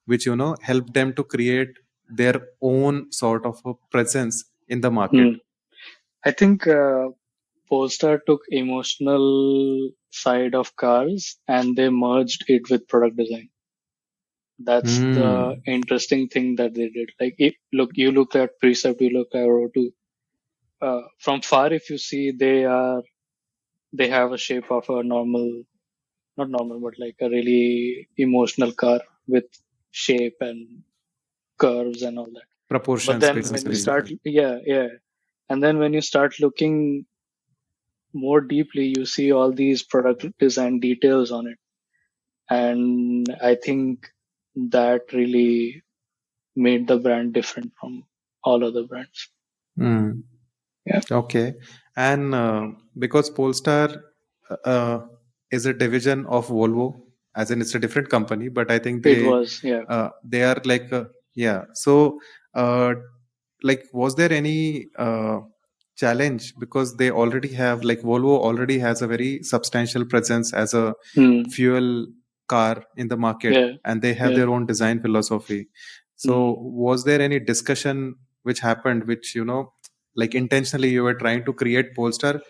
which helped them to create their own sort of a presence in the market. Mm. I think Polestar took emotional side of cars and they merged it with product design. That's the Hmm. interesting thing that they did. Like, you look at Precept, you look at O2. From far, if you see, they have a shape of a normal, not normal, but like a really emotional car with shape and curves and all that. But Proportions then when you basically. start, yeah, yeah, and then when you start looking more deeply, you see all these product design details on it, and I think that really made the brand different from all other brands. Hmm. Yeah, Okay. And because Polestar uh, is a division of Volvo, as in it's a different company, but I think it was. Yeah. they are like yeah. So uh, like was there any challenge because they already have like Volvo already has a very substantial presence as a Hmm. fuel car in the market Yeah. and they have Yeah. their own design philosophy. So Hmm. was there any discussion which happened which like intentionally you were trying to create Polestar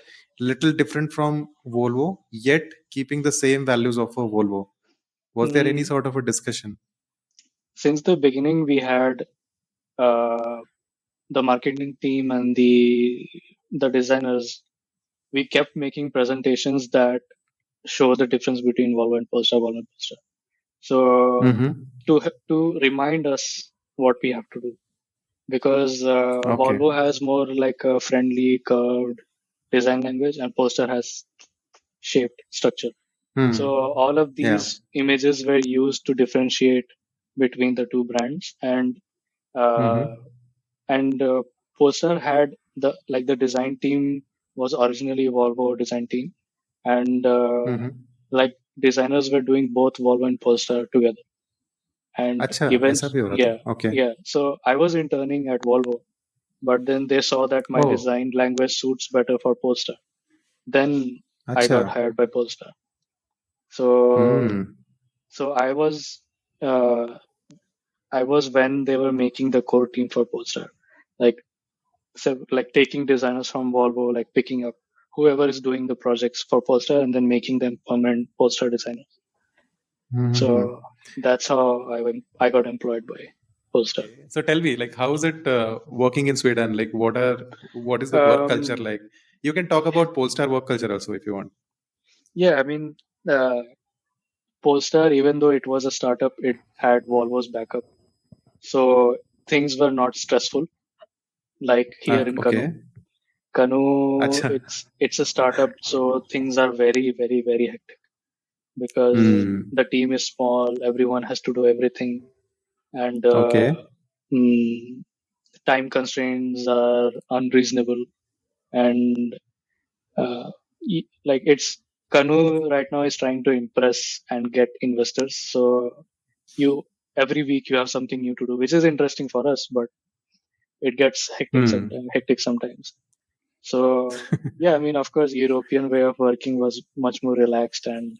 little different from Volvo, yet keeping the same values of a Volvo? Was there any Hmm. sort of a discussion? Since the beginning, we had uh, the marketing team and the designers. We kept making presentations that show the difference between Volvo and Polestar, Volvo and Polestar. So Mm-hmm. to remind us what we have to do, because Okay. Volvo has more like a friendly curved design language, and Polestar has shaped structure. So Hmm. all of Yeah. these images were used to differentiate between the two brands, uh, Mm-hmm. and Polestar had the design team was originally Volvo design team, and Mm-hmm. like designers were doing both Volvo and Polestar together. And अच्छा even ऐसा भी हो रहा था. yeah, Okay. yeah. So I was interning at Volvo, but then they saw that my Oh. design language suits better for Polestar. Then I अच्छा. got hired by Polestar. So Hmm. so uh, I was when they were making the core team for Polestar, like like taking designers from Volvo, like picking up whoever is doing the projects for Polestar and then making them permanent Polestar designers. Mm-hmm. So that's how I got employed by Polestar. Okay. So tell me, like, how is it working in Sweden? Like, what is the work culture Um, like? You can talk about Polestar work culture also if you want. yeah, I mean, Polestar, even though it was a startup, it had Volvo's backup. So things were not stressful like here Ah, in Canoo. okay. Canoo, अच्छा. it's a startup, so things are very, very, very hectic because Hmm. the team is small, everyone has to do everything, and Okay. mm, time constraints are unreasonable. And like it's Canoo right now is trying to impress and get investors. So you every week you have something new to do, which is interesting for us, but it gets hectic Hmm. sometimes. Hectic sometimes. So yeah, I mean, of course, European way of working was much more relaxed and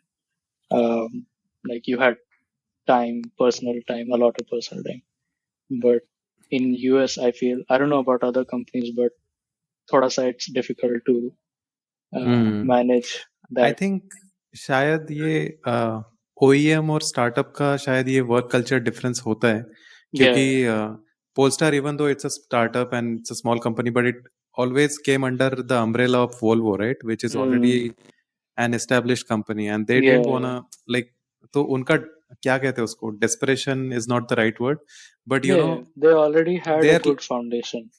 like you had time, personal time, a lot of personal time. But in US, I feel I don't know about other companies, but thoda sa it's difficult to hmm manage I that. Think शायद ये OEM और startup का शायद ये work culture difference होता है क्योंकि Yeah. Polestar even though it's a startup and it's a small company but it always came under the umbrella of Volvo, right? Which is already Mm, an established company, and they didn't yeah. wanna like. तो उनका क्या कहते हैं उसको? Desperation is not the right word, but you know, Yeah. They already had a their good foundation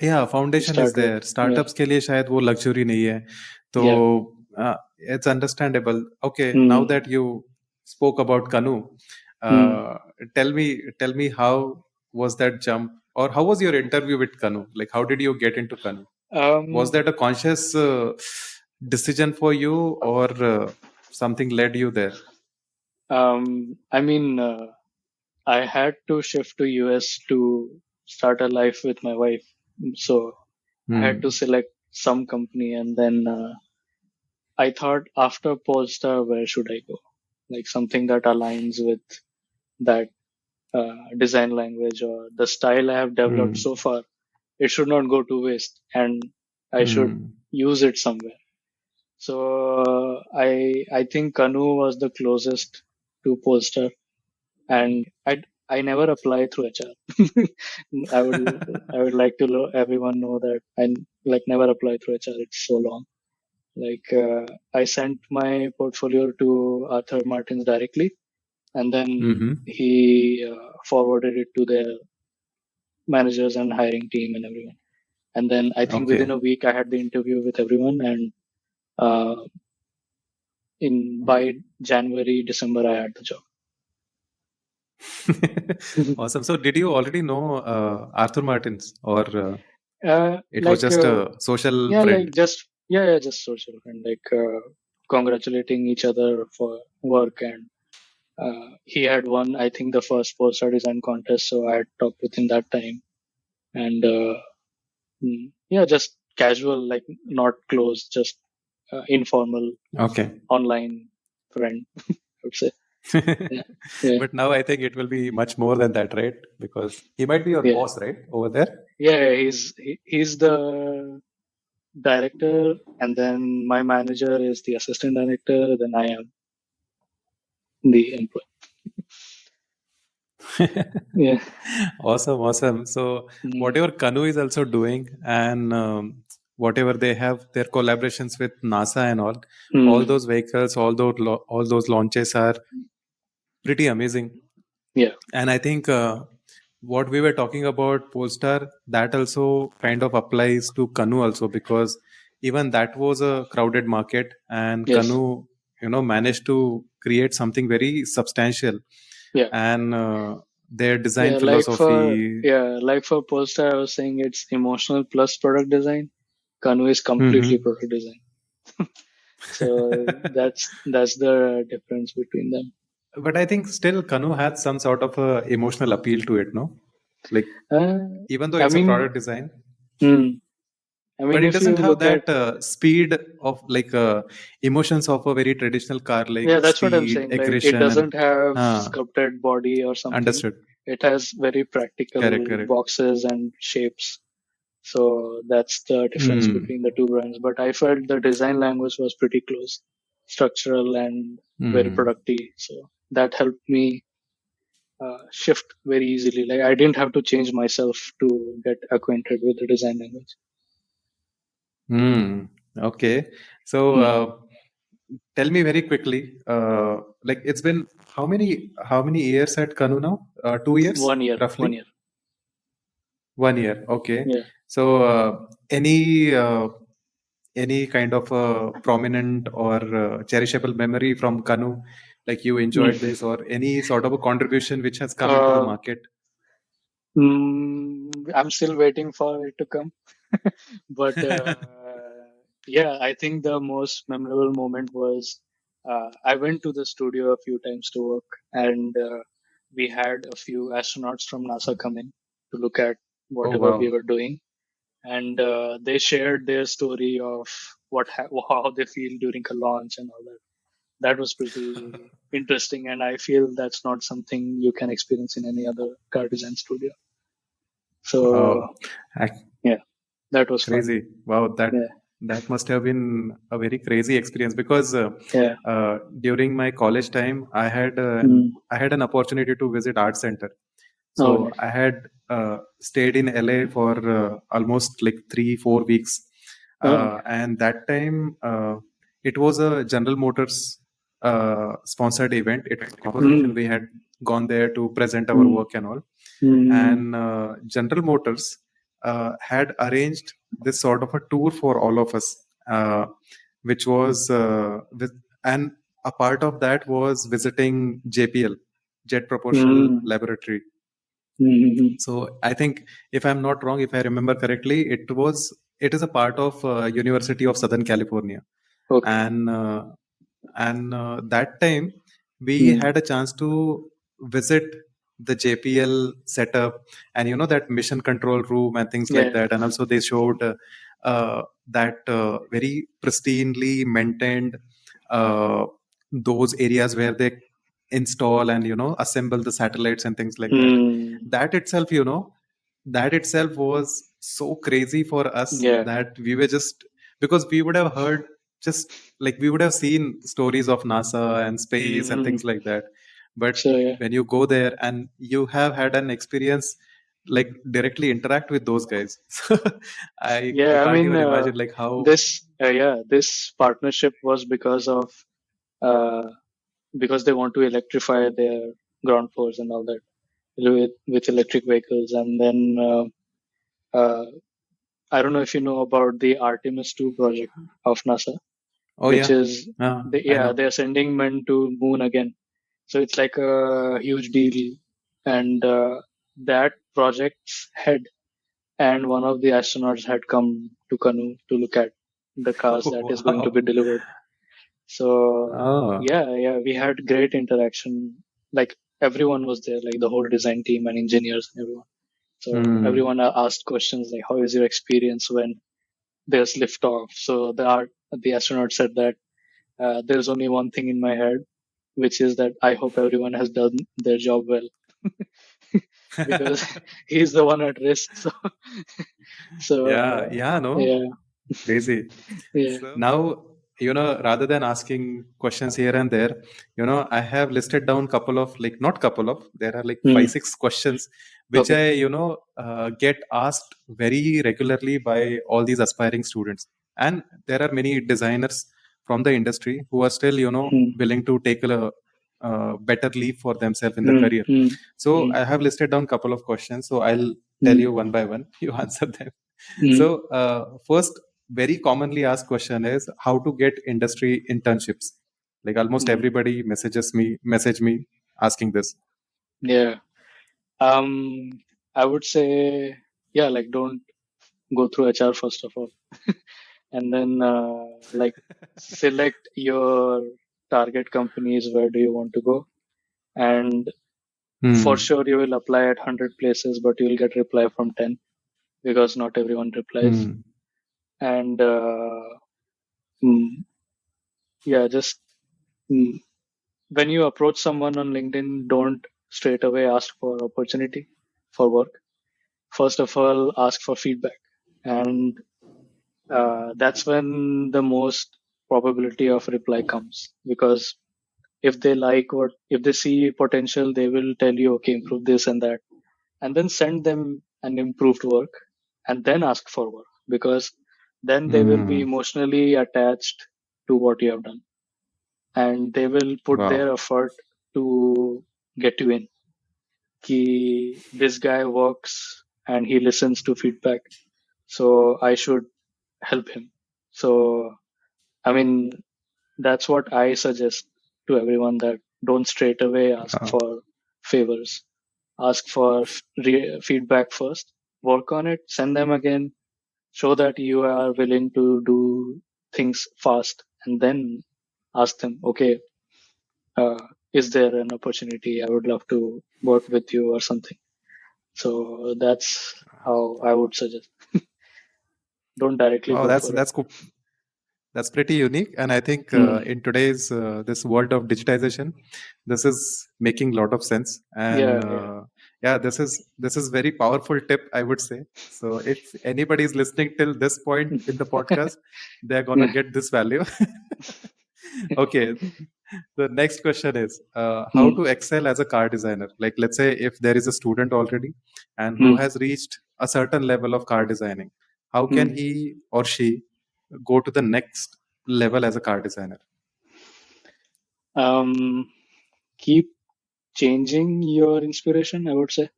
yeah to foundation is start with. there. Yeah. Startups के लिए शायद वो luxury नहीं है. तो Yeah. it's understandable. Okay, now Mm, that you spoke about Canoo, mm. uh, tell me how was that jump, or how was your interview with Canoo? Like, how did you get into Canoo? Was Um, that a conscious decision for you, or something led you there? I mean, I had to shift to US to start a life with my wife. So I had to Hmm. select some company and then I thought after Polestar, where should I go? Like something that aligns with that design language or the style I have developed Hmm. so far. It should not go to waste and I should Hmm. use it somewhere. So I think Canoo was the closest to Polestar, and I never apply through HR. I would I would like to everyone know that I like never apply through HR. It's so long. Like I sent my portfolio to Arthur Martins directly, and then Mm-hmm. he forwarded it to their managers and hiring team and everyone. And then I think within Okay. a week I had the interview with everyone, and uh, in by January December I had the job. Awesome. So, did you already know Arthur Martins, or it was Like just a social yeah, friend? like just yeah, just social and like congratulating each other for work and he had won I think the first Polestar design contest, so I had talked with him that time and yeah, just casual, like not close, just informal Okay. online friend, I would say. Yeah, yeah, But now I think it will be much more than that, right? Because he might be your yeah, boss, right? Over there. yeah. He's the director, and then my manager is the assistant director. Then I am the employee. Yeah. Awesome, awesome. So Mm, whatever Kanu is also doing, and whatever they have their collaborations with NASA and all mm, those vehicles, all those launches are pretty amazing. yeah. And I think what we were talking about Polestar, that also kind of applies to Kanu also, because even that was a crowded market, and Yes. Kanu, managed to create something very substantial, Yeah. and their design Yeah. philosophy. Like for Polestar, I was saying it's emotional plus product design. Canoo is completely Mhm. product design. So that's the difference between them. But I think still Kanu has some sort of a emotional appeal to it, no? Like, Uh, even though I it's a mean, product design, hmm, I mean, but it if you doesn't have look at, that speed of like emotions of a very traditional car, yeah, like that's what I'm speed, saying. Like, it aggression, and doesn't have uh, sculpted body or something. understood. It has very Correct, practical correct. boxes and shapes. So that's the difference Hmm. between the two brands. But I felt the design language was pretty close, structural and very Hmm. productive. So that helped me shift very easily. Like I didn't have to change myself to get acquainted with the design language. Hmm. Okay. So Hmm. tell me very quickly, like it's been how many years at Kanu now? 2 years, 1 year, roughly. 1 year. 1 year. Okay. Yeah. So any kind of prominent or cherishable memory from Kanu, like you Hmm. enjoyed this, or any sort of a contribution which has come into the Uh, market? I'm still waiting for it to come. But yeah, I think the most memorable moment was I went to the studio a few times to work, and we had a few astronauts from NASA come in to look at Oh whatever we wow. were doing. and they shared their story of how they feel during a launch and all that. That was pretty interesting, and I feel that's not something you can experience in any other car design studio. So Wow. Ac- yeah, that was fun. Crazy. Wow, Yeah, that must have been a very crazy experience because yeah. during my college time, Mm. I had an opportunity to visit art center. Oh, So nice. I had stayed in LA for almost like 3 4 weeks, Oh, okay. and that time it was a General Motors sponsored event. It was a competition. Mm. We had gone there to present our Mm. work and all, Mm. and General Motors had arranged this sort of a tour for all of us, which was and a part of that was visiting JPL, Jet Propulsion Mm. Laboratory. Mm. So I think, if I'm not wrong, if I remember correctly, it is a part of University of Southern California, Okay. and that time we Mm. had a chance to visit the JPL setup, and that mission control room and things like Yeah. that, and also they showed that very pristinely maintained uh, those areas where they install and assemble the satellites and things like that. Mm. That itself, that itself was so crazy for us Yeah. that we were just, because we would have heard, just like we would have seen stories of NASA and space and Mm. things like that, but So yeah. when you go there and you have had an experience, like directly interact with those guys, I Yeah, I can't mean, even imagine like how. this partnership was uh, because they want to electrify their ground floors and all that with electric vehicles, and then uh, I don't know if you know about the Artemis 2 project of NASA, Oh which yeah. is I know. they're sending men to moon again. So it's like a huge deal, and that project's head and one of the astronauts had come to Canoo to look at the cars that is going to be Wow. delivered. So Oh. yeah, we had great interaction. Like everyone was there, like the whole design team and engineers and everyone. So Hmm. everyone asked questions like, "How is your experience when there's liftoff?" So the astronaut said that there's only one thing in my head, which is that I hope everyone has done their job well, because he's the one at risk. So Yeah, so yeah, no, yeah, crazy. yeah. Now, rather than asking questions here and there, I have listed down couple of, like, not couple of, there are like Hmm. 5 6 questions which Okay. I, get asked very regularly by all these aspiring students. And there are many designers from the industry who are still, Hmm. willing to take a better leap for themselves in the Hmm. career. Hmm. So Hmm. I have listed down couple of questions. So I'll tell Hmm. you one by one. You answer them. Hmm. So first, very commonly asked question is how to get industry internships. Like almost Hmm. everybody message me asking this. Yeah. Um, I would say, yeah, like don't go through HR first of all, and then like select your target companies. Where do you want to go? And for Hmm. sure, you will apply at 100 places, but you'll get reply from 10 because not everyone replies. Hmm. And mm, yeah, just mm, when you approach someone on LinkedIn, don't straight away ask for opportunity for work. First of all, ask for feedback, and that's when the most probability of reply comes. Because if they see potential, they will tell you, okay, improve this and that, and then send them an improved work, and then ask for work, because then they will be Hmm. emotionally attached to what you have done, and they will put Wow. their effort to get you in. This guy works and he listens to feedback, so I should help him. So I mean, that's what I suggest to everyone, that don't straight away ask Wow. for favors. Ask for feedback first, work on it, send them again, show that you are willing to do things fast, and then ask them, okay, is there an opportunity? I would love to work with you or something. So that's how I would suggest. Don't directly Oh, go for it. that's pretty unique, and I think Hmm. in today's this world of digitization, this is making a lot of sense. And Yeah, yeah. yeah, this is very powerful tip, I would say. So if anybody is listening till this point in the podcast, they're gonna Yeah. get this value. Okay, the next question is how Hmm. to excel as a car designer. Like, let's say if there is a student already and who Hmm. has reached a certain level of car designing, how can Hmm. he or she go to the next level as a car designer? Um, Keep changing your inspiration, I would say.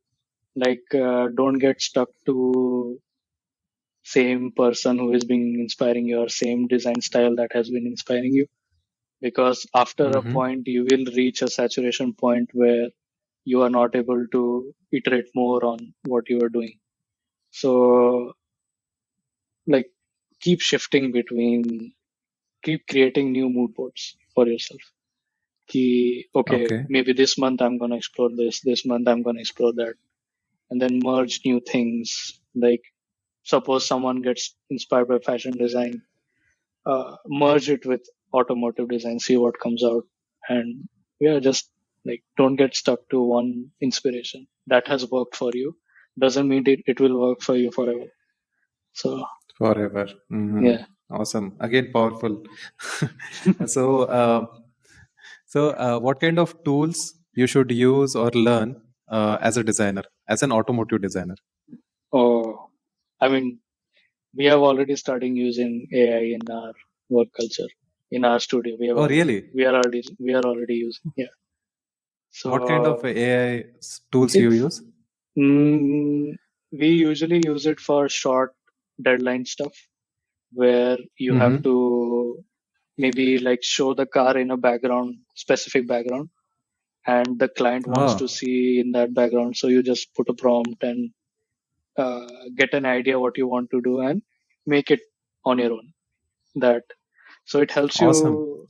Like, don't get stuck to same person who is being inspiring you or same design style that has been inspiring you. Because after a Mm-hmm. point, you will reach a saturation point where you are not able to iterate more on what you are doing. So, like, keep shifting between, keep creating new mood boards for yourself. Okay, Okay. maybe this month I'm going to explore this month I'm going to explore that, and then merge new things. Like, suppose someone gets inspired by fashion design, merge it with automotive design, see what comes out. And yeah, just like don't get stuck to one inspiration that has worked for you. Doesn't mean it will work for you forever. So Forever. Hmm. yeah. Awesome. Again, powerful. So, what kind of tools you should use or learn as a designer, as an automotive designer? Oh, I mean, we have already started using AI in our work culture, in our studio. Oh, really? We are already using. Yeah. What kind of So AI tools you it's use? we usually use it for short deadline stuff where you have Mm-hmm. to maybe like show the car in a background, specific background, and the client wants to Oh, see in that background. So you just put a prompt and get an idea what you want to do and make it on your own. That so it helps awesome. you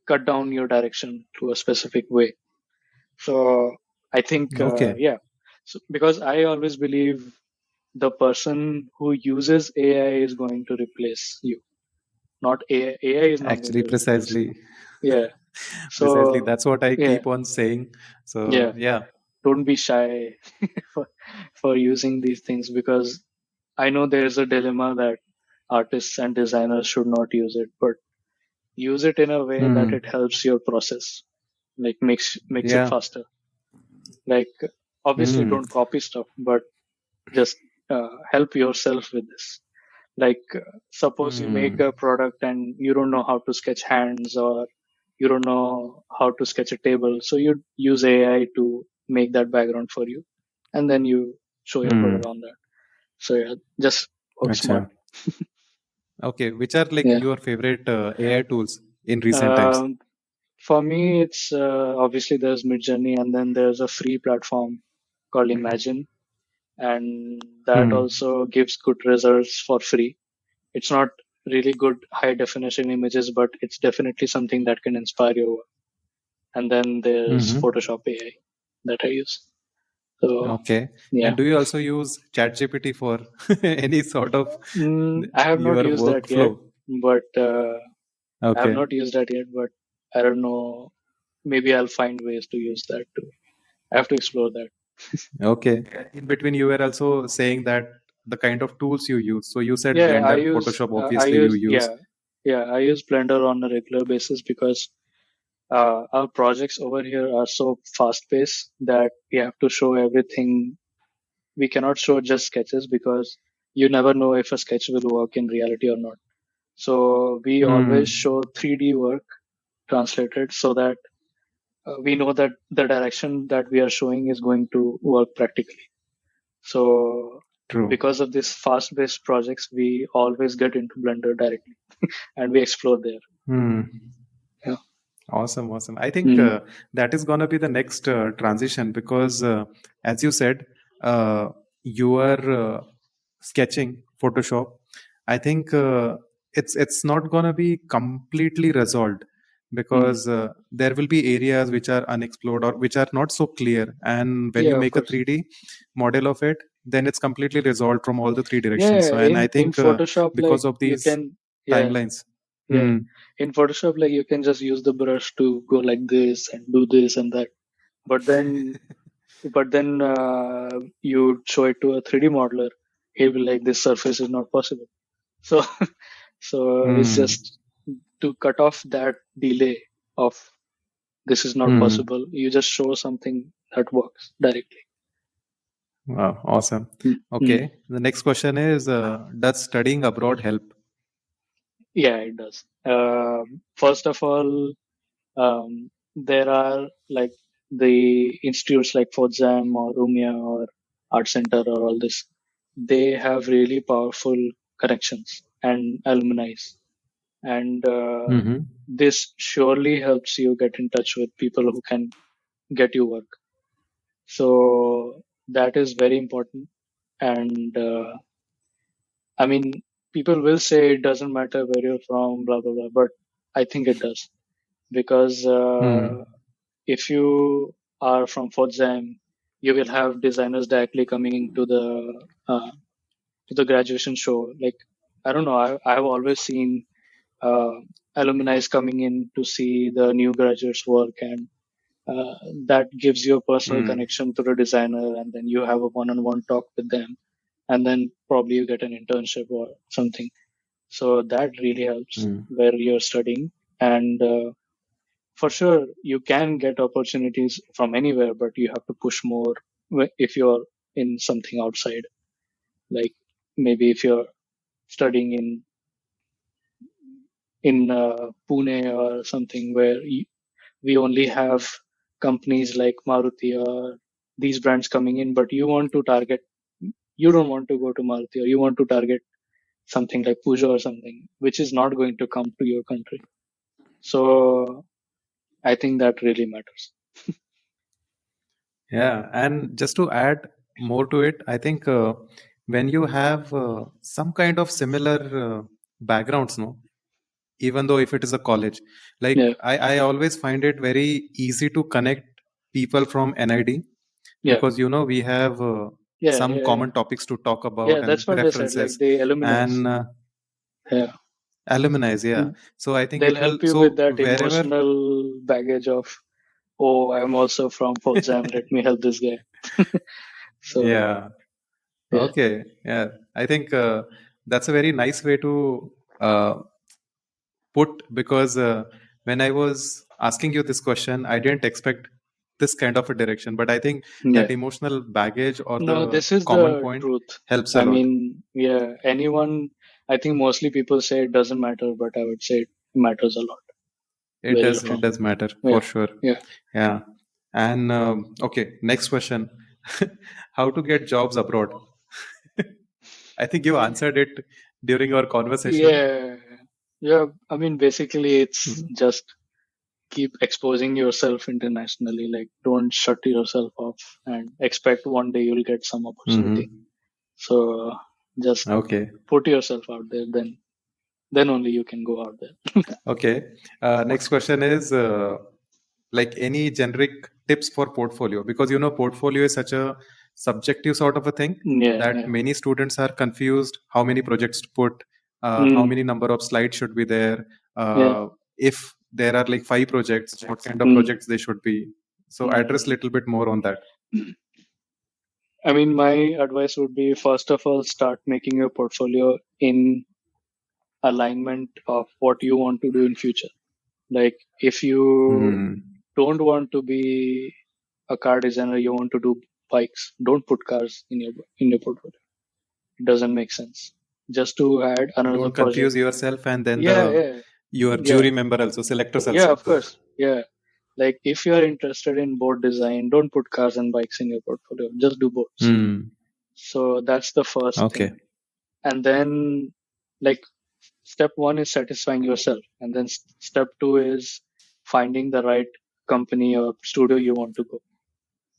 cut down your direction to a specific way. So I think Okay. yeah. So because I always believe the person who uses AI is going to replace you, not AI. AI is not going Actually, to replace precisely. you. Yeah. Precisely. So That's what I yeah, keep on saying. So, yeah. yeah. Don't be shy for for using these things because I know there is a dilemma that artists and designers should not use it, but use it in a way that Hmm. it helps your process, like makes it Yeah. faster. Like obviously Hmm. don't copy stuff, but just help yourself with this. Like suppose you make Hmm. a product and you don't know how to sketch hands or you don't know how to sketch a table, so you use AI to make that background for you, and then you show your Hmm. product on that. So yeah, just work smart. Acha. Okay. Which are like Yeah. your favorite AI tools in recent times? Um, for me, it's obviously there's Midjourney, and then there's a free platform called Imagine, and that Hmm. also gives good results for free. It's not really good high definition images, but it's definitely something that can inspire your work. And then there's Mm-hmm. Photoshop AI that I use. So Okay. yeah. And do you also use ChatGPT for any sort of I have not your used that yet, workflow? but I have Okay. not used that yet, but I don't know. Maybe I'll find ways to use that too. I have to explore that. Okay. In between, you were also saying that the kind of tools you use. So you said Yeah, Blender, Photoshop, I obviously you use, use. I use Blender on a regular basis because our projects over here are so fast paced that we have to show everything. We cannot show just sketches because you never know if a sketch will work in reality or not. So we always Hmm. show 3D work translated so that we know that the direction that we are showing is going to work practically. So True. because of these fast-based projects, we always get into Blender directly and we explore there. Hmm. Yeah. Awesome, awesome. I think Mm. that is going to be the next transition because, as you said, you are sketching Photoshop. I think it's not going to be completely resolved Mm. because there will be areas which are unexplored or which are not so clear. And when Yeah, you of make a course. 3D model of it, then it's completely resolved from all the three directions. Yeah, So, and I in think Photoshop, like because of you these can, yeah, timelines. yeah, Hmm. in Photoshop, like you can just use the brush to go like this and do this and that. But then, you show it to a 3D modeler, he'll be like, this surface is not possible. So, so it's Hmm. just to cut off that delay of this is not Hmm. possible. You just show something that works directly. Wow, awesome. Mm. Okay. The next question is, does studying abroad help? Yeah, it does. First of all, there are like the institutes like Potsdam or Umia or Art Center or all this. They have really powerful connections and alumni, and Mm-hmm. this surely helps you get in touch with people who can get you work. So that is very important. And I mean, people will say it doesn't matter where you're from, blah blah blah, but I think it does because Hmm. if you are from Potsdam, you will have designers directly coming into to the graduation show. Like I don't know, I have always seen uh, alumni coming in to see the new graduates work, and that gives you a personal Hmm. connection to the designer, and then you have a one-on-one talk with them, and then probably you get an internship or something. So that really helps Hmm. where you're studying, and for sure you can get opportunities from anywhere, but you have to push more if you're in something outside, like maybe if you're studying in Pune or something where we only have companies like Maruti or these brands coming in, but you don't want to go to Maruti, or you want to target something like Peugeot or something, which is not going to come to your country. So I think that really matters. Yeah, and just to add more to it, I think when you have some kind of similar backgrounds, no, even though if it is a college, like Yeah, I always find it very easy to connect people from NID yeah, because we have yeah, some yeah, yeah. common topics to talk Yeah, about and that's what they said. Like references the alumni. and Yeah, alumni. Yeah, so I think they'll it will. help you with So that wherever emotional baggage of, oh, I'm also from Potsdam. Let me help this guy. So yeah. yeah, Okay, yeah. I think that's a very nice way to put because when I was asking you this question, I didn't expect this kind of a direction, but I think yeah. that emotional baggage or No, the this is common the point truth. helps a I lot. mean, yeah, anyone. I think mostly people say it doesn't matter, but I would say it matters a lot where you're It from. does matter for Yeah, sure. yeah, Yeah. And okay, next question. How to get jobs abroad? I think you answered it during our conversation. yeah, yeah. I mean, basically, it's Mm-hmm. just keep exposing yourself internationally. Like, don't shut yourself off and expect one day you'll get some opportunity. Mm-hmm. So just Okay. put yourself out there. Then only you can go out there. Okay. Next question is like any generic tips for portfolio because portfolio is such a subjective sort of a thing Yeah, that yeah, many students are confused how many projects to put, how mm, many number of slides should be there, yeah. if there are like 5 projects, what kind of Mm, projects they should be. So address a mm. little bit more on that. I mean, my advice would be first of all, start making your portfolio in alignment of what you want to do in future. Like, if you Hmm. don't want to be a car designer, you want to do bikes, don't put cars in your portfolio. It doesn't make sense. Just to add another Don't project. confuse yourself and then Yeah, the yeah, your yeah, jury member also selectors yeah. also. Of course, yeah. Like, if you are interested in boat design, don't put cars and bikes in your portfolio. Just do boats. Hmm. So that's the first Okay. thing. And then, like, step one is satisfying yourself, and then step two is finding the right company or studio you want to go,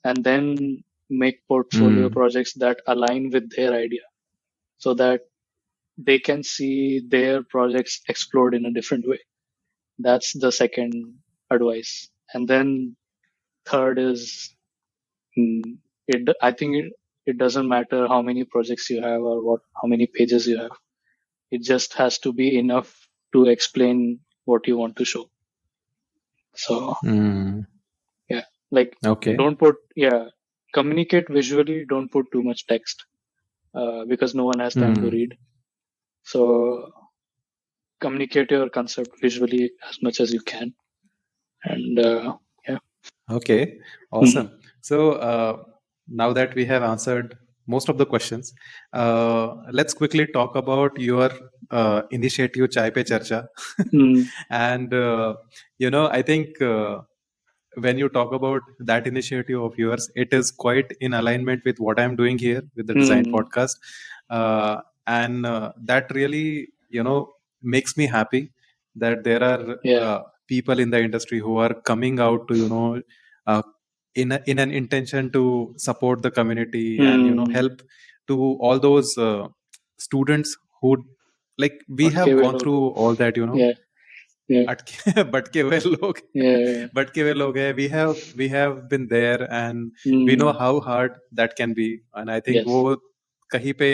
and then make portfolio Hmm. projects that align with their idea, so that they can see their projects explode in a different way. That's the second advice. And then third is, I think It doesn't matter how many projects you have or how many pages you have. It just has to be enough to explain what you want to show. So Mm. yeah, like Okay. don't put communicate visually. Don't put too much text because no one has time to Mm. read. So communicate your concept visually as much as you can, and yeah. Okay. Mhm. Awesome. So now that we have answered most of the questions, let's quickly talk about your initiative Chai Pe Charcha. Mm, And I think when you talk about that initiative of yours, it is quite in alignment with what I'm doing here with the design mm, podcast. And that really, makes me happy that there are yeah. people in the industry who are coming out to, uh, in an intention to support the community and, Mm, help to all those students who, like, we have okay, gone well, through all that, yeah, yeah, अटके भटके हुए लोग yeah, भटके हुए लोग हैं we have been there and we know mm, how hard that can be and I think yes. वो कहीं पे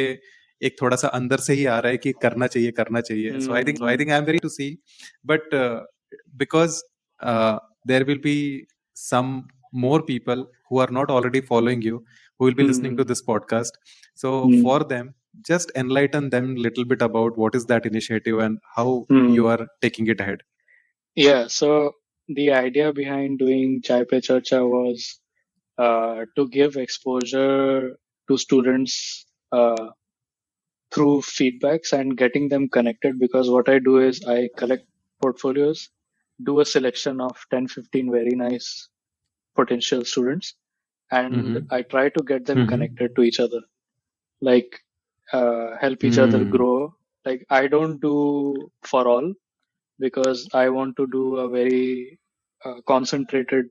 एक थोड़ा सा अंदर से ही आ रहा है कि करना चाहिए so I Mm, think I'm very to see but because there will be some more people who are not already following you who will be listening to mm, this podcast so mm, for them just enlighten them little bit about what is that initiative and how you mm. are taking it ahead. Yeah, so the idea behind doing Chai Pe Charcha was to give exposure to students through feedbacks and getting them connected, because what I do is I collect portfolios, do a selection of 10, 15 very nice potential students, and Mm-hmm. I try to get them Mm-hmm. connected to each other, like help each other Mm. grow. Like I don't do for all because I want to do a very concentrated,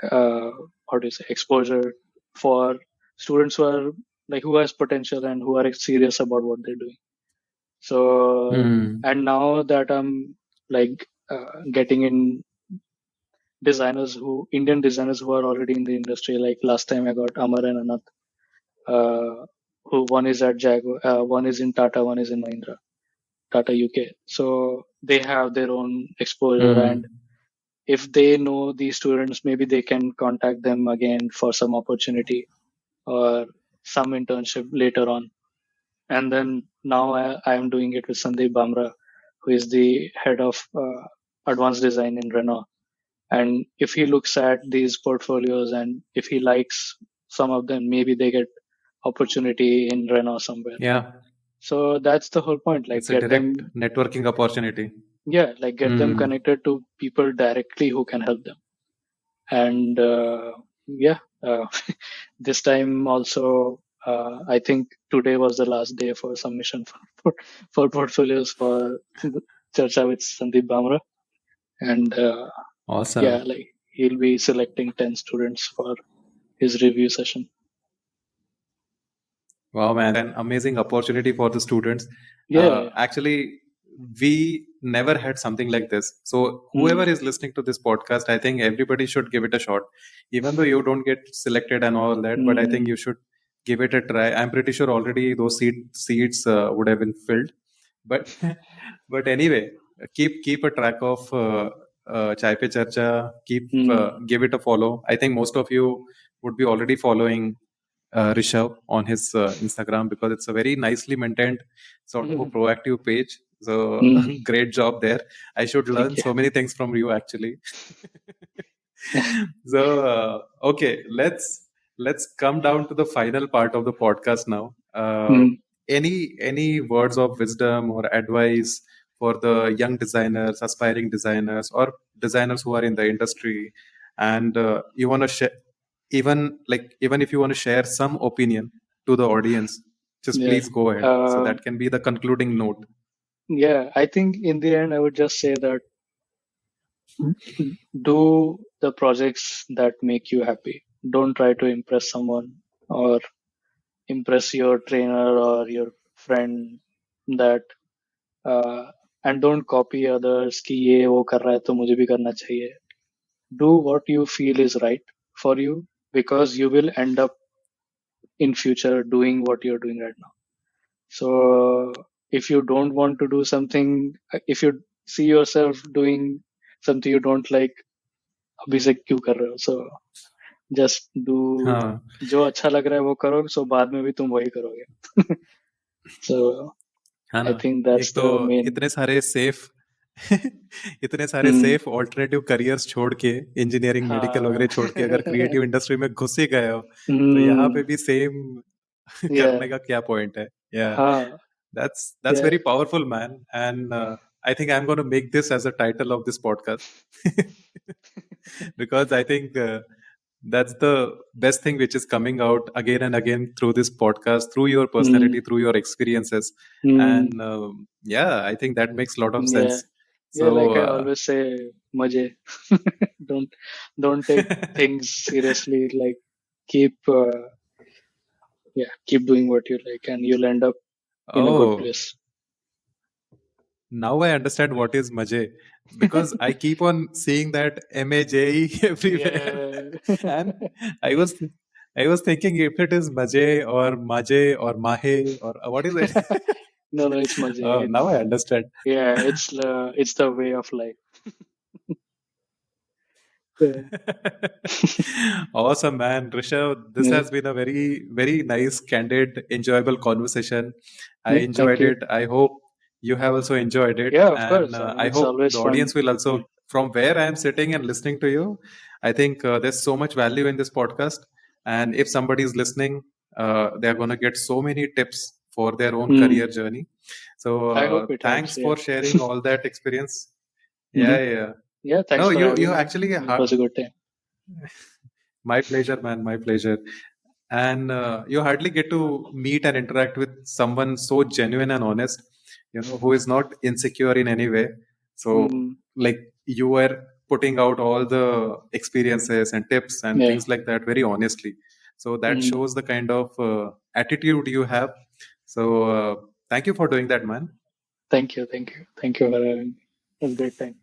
uh, how do you say, exposure for students who are like who has potential and who are serious about what they're doing. So, Mm. and now that I'm like getting in Indian designers who are already in the industry, like last time I got Amar and Anant, who one is at Jaguar, one is in Tata, one is in Mahindra, Tata UK. So they have their own exposure, and Mm. if they know these students, maybe they can contact them again for some opportunity or some internship later on. And then now I am doing it with Sandeep Bamra, who is the head of advanced design in Renault. And if he looks at these portfolios and if he likes some of them, maybe they get opportunity in Renault somewhere. Yeah, So that's the whole point. Like it's a get direct them, networking opportunity. like get them Mm. connected to people directly who can help them. And yeah, this time also, I think today was the last day for submission for portfolios for Charcha with Sandeep Bamra. And Awesome. yeah, like he'll be selecting 10 students for his review session. Wow, man, an amazing opportunity for the students. Yeah. Actually, we never had something like this. So, whoever Mm, is listening to this podcast, I think everybody should give it a shot. Even though you don't get selected and all that, but I think mm, you should give it a try. I'm pretty sure already those seats would have been filled. But but anyway, keep a track of Chai Pe Charcha. mm, Give it a follow. I think most of you would be already following Rishav on his Instagram because it's a very nicely maintained sort of a mm, proactive page. So mm. great job there. I should learn Thank you. so many things from you actually. So okay, let's come down to the final part of the podcast now. Mm, Any words of wisdom or advice for the young designers, aspiring designers, or designers who are in the industry, and you want to share even if you want to share some opinion to the audience, just yeah. please go ahead. So Um, that can be the concluding note. yeah, I think in the end, I would just say that do the projects that make you happy. Don't try to impress someone or impress your trainer or your friend that uh, and don't copy others कि ये वो कर रहा है तो मुझे भी करना चाहिए. Do what you feel is right for you, because you will end up in future doing what you're doing right now. So if you don't want to do something, if you see yourself doing something you don't like, अभी से क्यों कर रहे हो? So just do हाँ जो अच्छा लग रहा है वो करो, so बाद में भी तुम वही करोगे. So हाँ I ना, think एक that's तो the main. इतने सारे सेफ इतने सारे Hmm. सेफ ऑल्टरनेटिव करियर्स छोड़ के, इंजीनियरिंग मेडिकल हाँ. वगैरह छोड़ के अगर क्रिएटिव इंडस्ट्री में घुस ही गए हो, तो यहाँ पे Hmm. भी सेम Yeah. करने का क्या पॉइंट है? या हाँ. that's Yeah. very powerful, man. And I think I'm going to make this as a title of this podcast because I think that's the best thing which is coming out again and again through this podcast, through your Hmm. personality, through your experiences. Hmm. And yeah, I think that makes a lot of Yeah. sense. Yeah, So like I always say, मजे. Don't don't take things seriously. Like keep keep doing what you like, and you'll end up in a good oh, place. now I understand what is maje, because I keep on seeing that MAJE everywhere. Yeah. And I was I was thinking if it is maje or maje or mahe or what is it? No, it's मजे. Now I understand. Yeah, it's the way of life. Yeah. Awesome, man. Rishav, this Yeah. has been a very, very nice, candid, enjoyable conversation. I Yeah, thank enjoyed you. it. I hope you have also enjoyed it. Yeah, of And course. I mean, I it's hope always the fun. audience will Yeah. also, from where I am sitting and listening to you, I think there's so much value in this podcast. And if somebody is listening, they're going to get so many tips for their own Hmm. career journey. So I hope it helps. thanks Yeah. for sharing all that experience. Hmm. Yeah, yeah. Yeah, thanks No, for you having me. actually It was a good time. my pleasure, man. My pleasure. And you hardly get to meet and interact with someone so genuine and honest, who is not insecure in any way. So, Hmm. like, you were putting out all the experiences and tips and Yeah. things like that very honestly. So that Hmm. shows the kind of attitude you have. So, thank you for doing that, man. Thank you. Thank you. Thank you for having me. It was a great time.